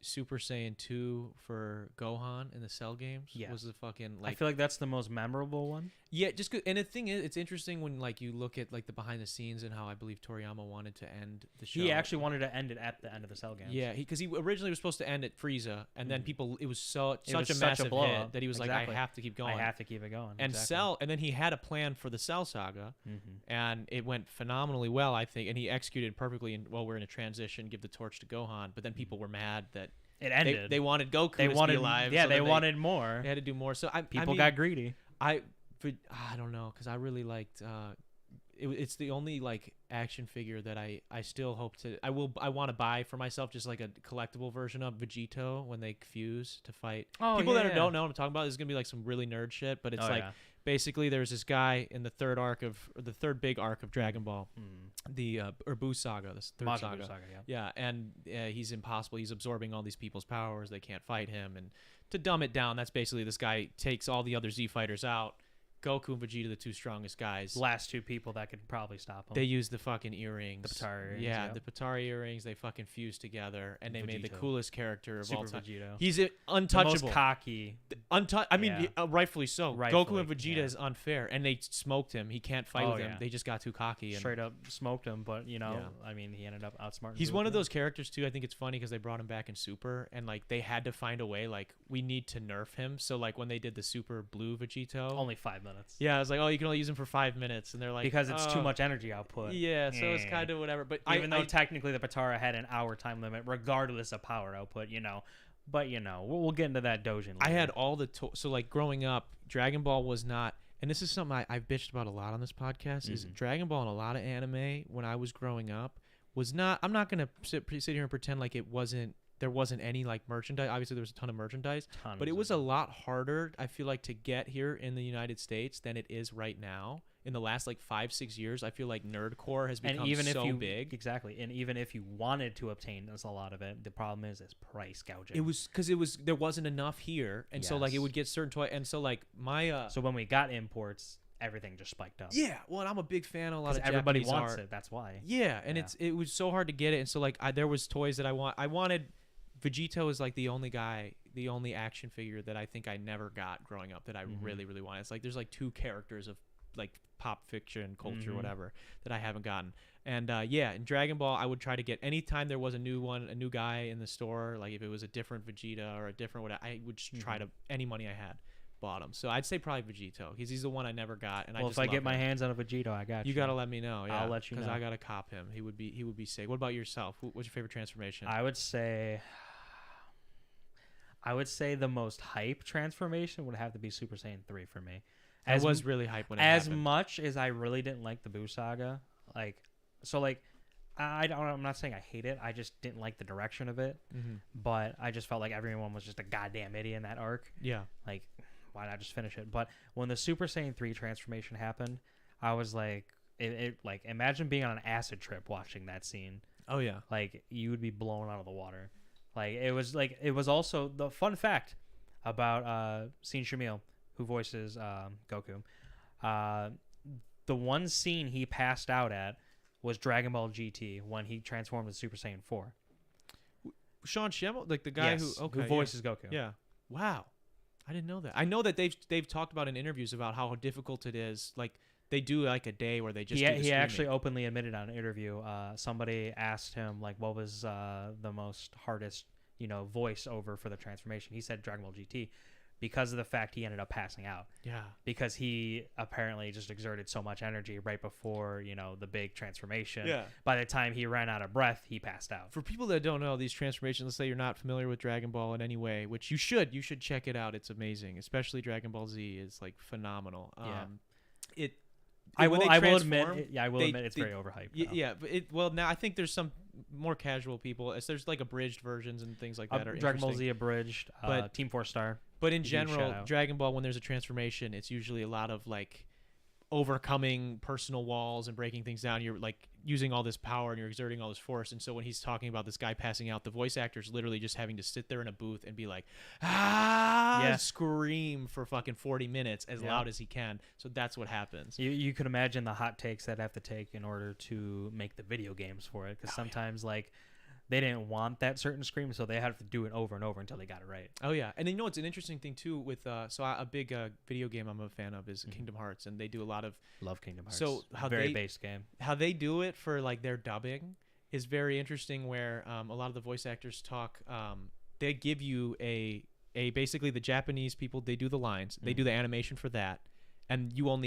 Super Saiyan 2 for Gohan in the Cell games was the fucking, like, I feel like that's the most memorable one. Yeah, just good. And the thing is, it's interesting when like you look at like the behind the scenes and how I believe Toriyama wanted to end the show. He actually wanted to end it at the end of the Cell games. Yeah, because he originally was supposed to end at Frieza, and then people, it was such a such massive a blow hit that he was like, I have to keep going. I have to keep it going. And Cell, and then he had a plan for the Cell saga, and it went phenomenally well, I think, and he executed perfectly. And well, we're in a transition, give the torch to Gohan, but then people were mad that it ended. They wanted Goku to be alive. Yeah, so they wanted more. They had to do more. So people got greedy. I don't know, because I really liked. It's the only like action figure that I still hope to. I want to buy for myself, just like a collectible version of Vegito when they fuse to fight. People that don't know what I'm talking about, this is gonna be like some really nerd shit, but it's basically there's this guy in the third big arc of Dragon Ball, the Urbu Saga, the third saga. Yeah, and he's impossible. He's absorbing all these people's powers. They can't fight him, and to dumb it down, that's basically this guy takes all the other Z fighters out. Goku and Vegeta, the two strongest guys. Last two people that could probably stop him. They use the fucking earrings. The Patara earrings. Yeah, the Patara earrings. They fucking fused together, and they made the coolest character of all time. Vegito. He's untouchable. The most cocky. I mean, rightfully so. Rightfully, Goku and Vegeta is unfair, and they smoked him. He can't fight with him. They just got too cocky. And straight up smoked him, but I mean, he ended up outsmarting. He's one of those characters too. I think it's funny because they brought him back in Super, and like they had to find a way. Like we need to nerf him. So like when they did the Super Blue Vegito, only 5 minutes. Yeah, I was like, oh, you can only use him for 5 minutes, and they're like, because it's too much energy output. Yeah, so it's kind of whatever. But even though technically the Patara had an hour time limit, regardless of power output, But we'll get into that Dojin later. I had all the so like growing up, Dragon Ball was not, and this is something I've bitched about a lot on this podcast. Is Dragon Ball and a lot of anime when I was growing up was not. I'm not gonna sit here and pretend like it wasn't. There wasn't any like merchandise. Obviously, there was a ton of merchandise, but it was a lot harder. I feel like to get here in the United States than it is right now. In the last like 5-6 years, I feel like nerdcore has become so big. Exactly, and even if you wanted to obtain a lot of it, the problem is price gouging. It was because there wasn't enough here, and so like it would get certain toy, and so like my so when we got imports, everything just spiked up. Yeah, well, and I'm a big fan of a lot of everybody Japanese wants art. it. That's why. Yeah, and it was so hard to get it, and so like there was toys that I wanted. Vegito is like the only action figure that I think I never got growing up that I really, really wanted. It's like there's like 2 characters of like pop fiction culture, whatever, that I haven't gotten. And in Dragon Ball, I would try to get anytime there was a new guy in the store, like if it was a different Vegeta or a different whatever, I would try to any money I had. bought them. So I'd say probably Vegito, because he's the one I never got. And Well, I just if I love get my him. hands on a Vegito, I got you. You gotta let me know. Yeah, I'll let you know. because I gotta cop him. He would be sick. What about yourself? What's your favorite transformation? I would say the most hype transformation would have to be Super Saiyan 3 for me. I was really hyped when it as happened. much as I really didn't like the Buu saga, I'm not saying I hate it. I just didn't like the direction of it. Mm-hmm. But I just felt like everyone was just a goddamn idiot in that arc. Yeah. Like, why not just finish it? But when the Super Saiyan 3 transformation happened, I was like, like imagine being on an acid trip watching that scene. Oh yeah. Like, you would be blown out of the water. It was also the fun fact about Sean Shamil, who voices Goku. The one scene he passed out at was Dragon Ball GT when he transformed into Super Saiyan 4. Sean Schimmel, like the guy who voices Goku. Yeah. Wow. I didn't know that. I know that they've talked about in interviews about how difficult it is. Like they do like a day where they just he actually openly admitted on an interview. Somebody asked him like what was the most hardest voice over for the transformation. He said Dragon Ball GT. Because of the fact he ended up passing out. Yeah. Because he apparently just exerted so much energy right before, the big transformation. Yeah. By the time he ran out of breath, he passed out. For people that don't know these transformations, let's say you're not familiar with Dragon Ball in any way, which you should check it out. It's amazing. Especially Dragon Ball Z is like phenomenal. Yeah. I will admit it's very overhyped. Yeah, but now I think there's some more casual people. There's like abridged versions and things like that. Dragon Ball Z abridged, but Team 4-Star. But in general, Dragon Ball, when there's a transformation, it's usually a lot of like overcoming personal walls and breaking things down. You're like using all this power and you're exerting all this force. And so when he's talking about this guy passing out, the voice actor's literally just having to sit there in a booth and be like, scream for fucking 40 minutes as loud as he can. So that's what happens. You can imagine the hot takes that have to take in order to make the video games for it. Because sometimes like they didn't want that certain scream, so they have to do it over and over until they got it right. Oh yeah, and it's an interesting thing too with a big video game I'm a fan of is Kingdom Hearts, and they do a lot of love Kingdom Hearts. So very based game. How they do it for like their dubbing is very interesting. Where a lot of the voice actors talk, they give you a basically the Japanese people, they do the lines, they do the animation for that, and you'll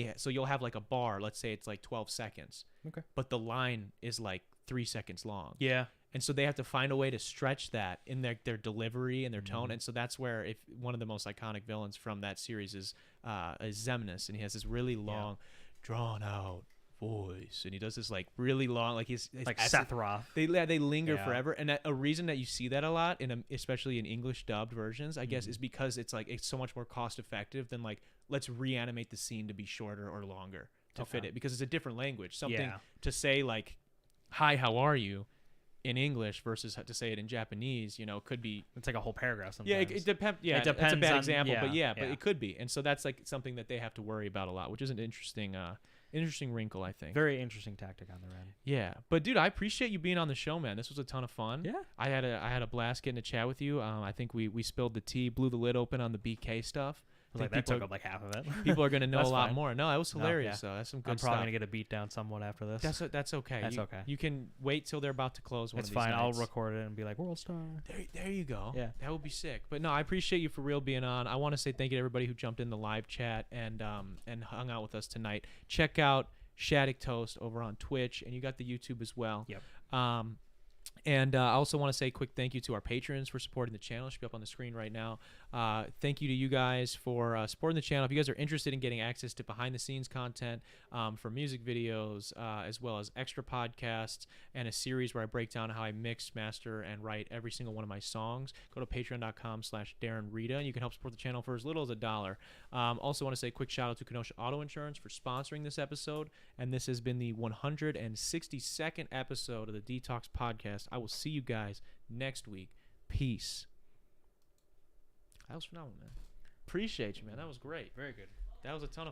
have like a bar. Let's say it's like 12 seconds. Okay. But the line is like 3 seconds long. Yeah. And so they have to find a way to stretch that in their delivery and their tone. And so that's where if one of the most iconic villains from that series is Xemnas, and he has this really long, drawn out voice, and he does this like really long, like he's like Sephiroth. They linger forever, and a reason that you see that a lot especially in English dubbed versions, I guess, is because it's so much more cost effective than like let's reanimate the scene to be shorter or longer to fit it, because it's a different language. Something to say like, "Hi, how are you?" in English versus to say it in Japanese, could be. It's like a whole paragraph sometimes. Yeah, it depends. Yeah, it depends. It's a bad on, example, but it could be, and so that's like something that they have to worry about a lot, which is an interesting wrinkle, I think. Very interesting tactic on their end. Yeah, but dude, I appreciate you being on the show, man. This was a ton of fun. Yeah, I had a blast getting to chat with you. I think we spilled the tea, blew the lid open on the BK stuff. That took up like half of it. People are gonna know a lot more. No, it was hilarious. So that's some good stuff. I'm probably gonna get a beat down somewhat after this. That's okay. That's okay. You can wait till they're about to close. It's fine. I'll record it and be like World Star. There you go. Yeah, that would be sick. But no, I appreciate you for real being on. I want to say thank you to everybody who jumped in the live chat and hung out with us tonight. Check out Shattuck Toast over on Twitch, and you got the YouTube as well. Yep. And I also want to say a quick thank you to our patrons for supporting the channel. It should be up on the screen right now. Thank you to you guys for supporting the channel. If you guys are interested in getting access to behind-the-scenes content for music videos, as well as extra podcasts and a series where I break down how I mix, master, and write every single one of my songs, go to patreon.com/DarrenRita, and you can help support the channel for as little as $1. Also want to say a quick shout-out to Kenosha Auto Insurance for sponsoring this episode. And this has been the 162nd episode of the Dtalks Podcast. I will see you guys next week. Peace. That was phenomenal, man. Appreciate you, man. That was great. Very good. That was a ton of fun.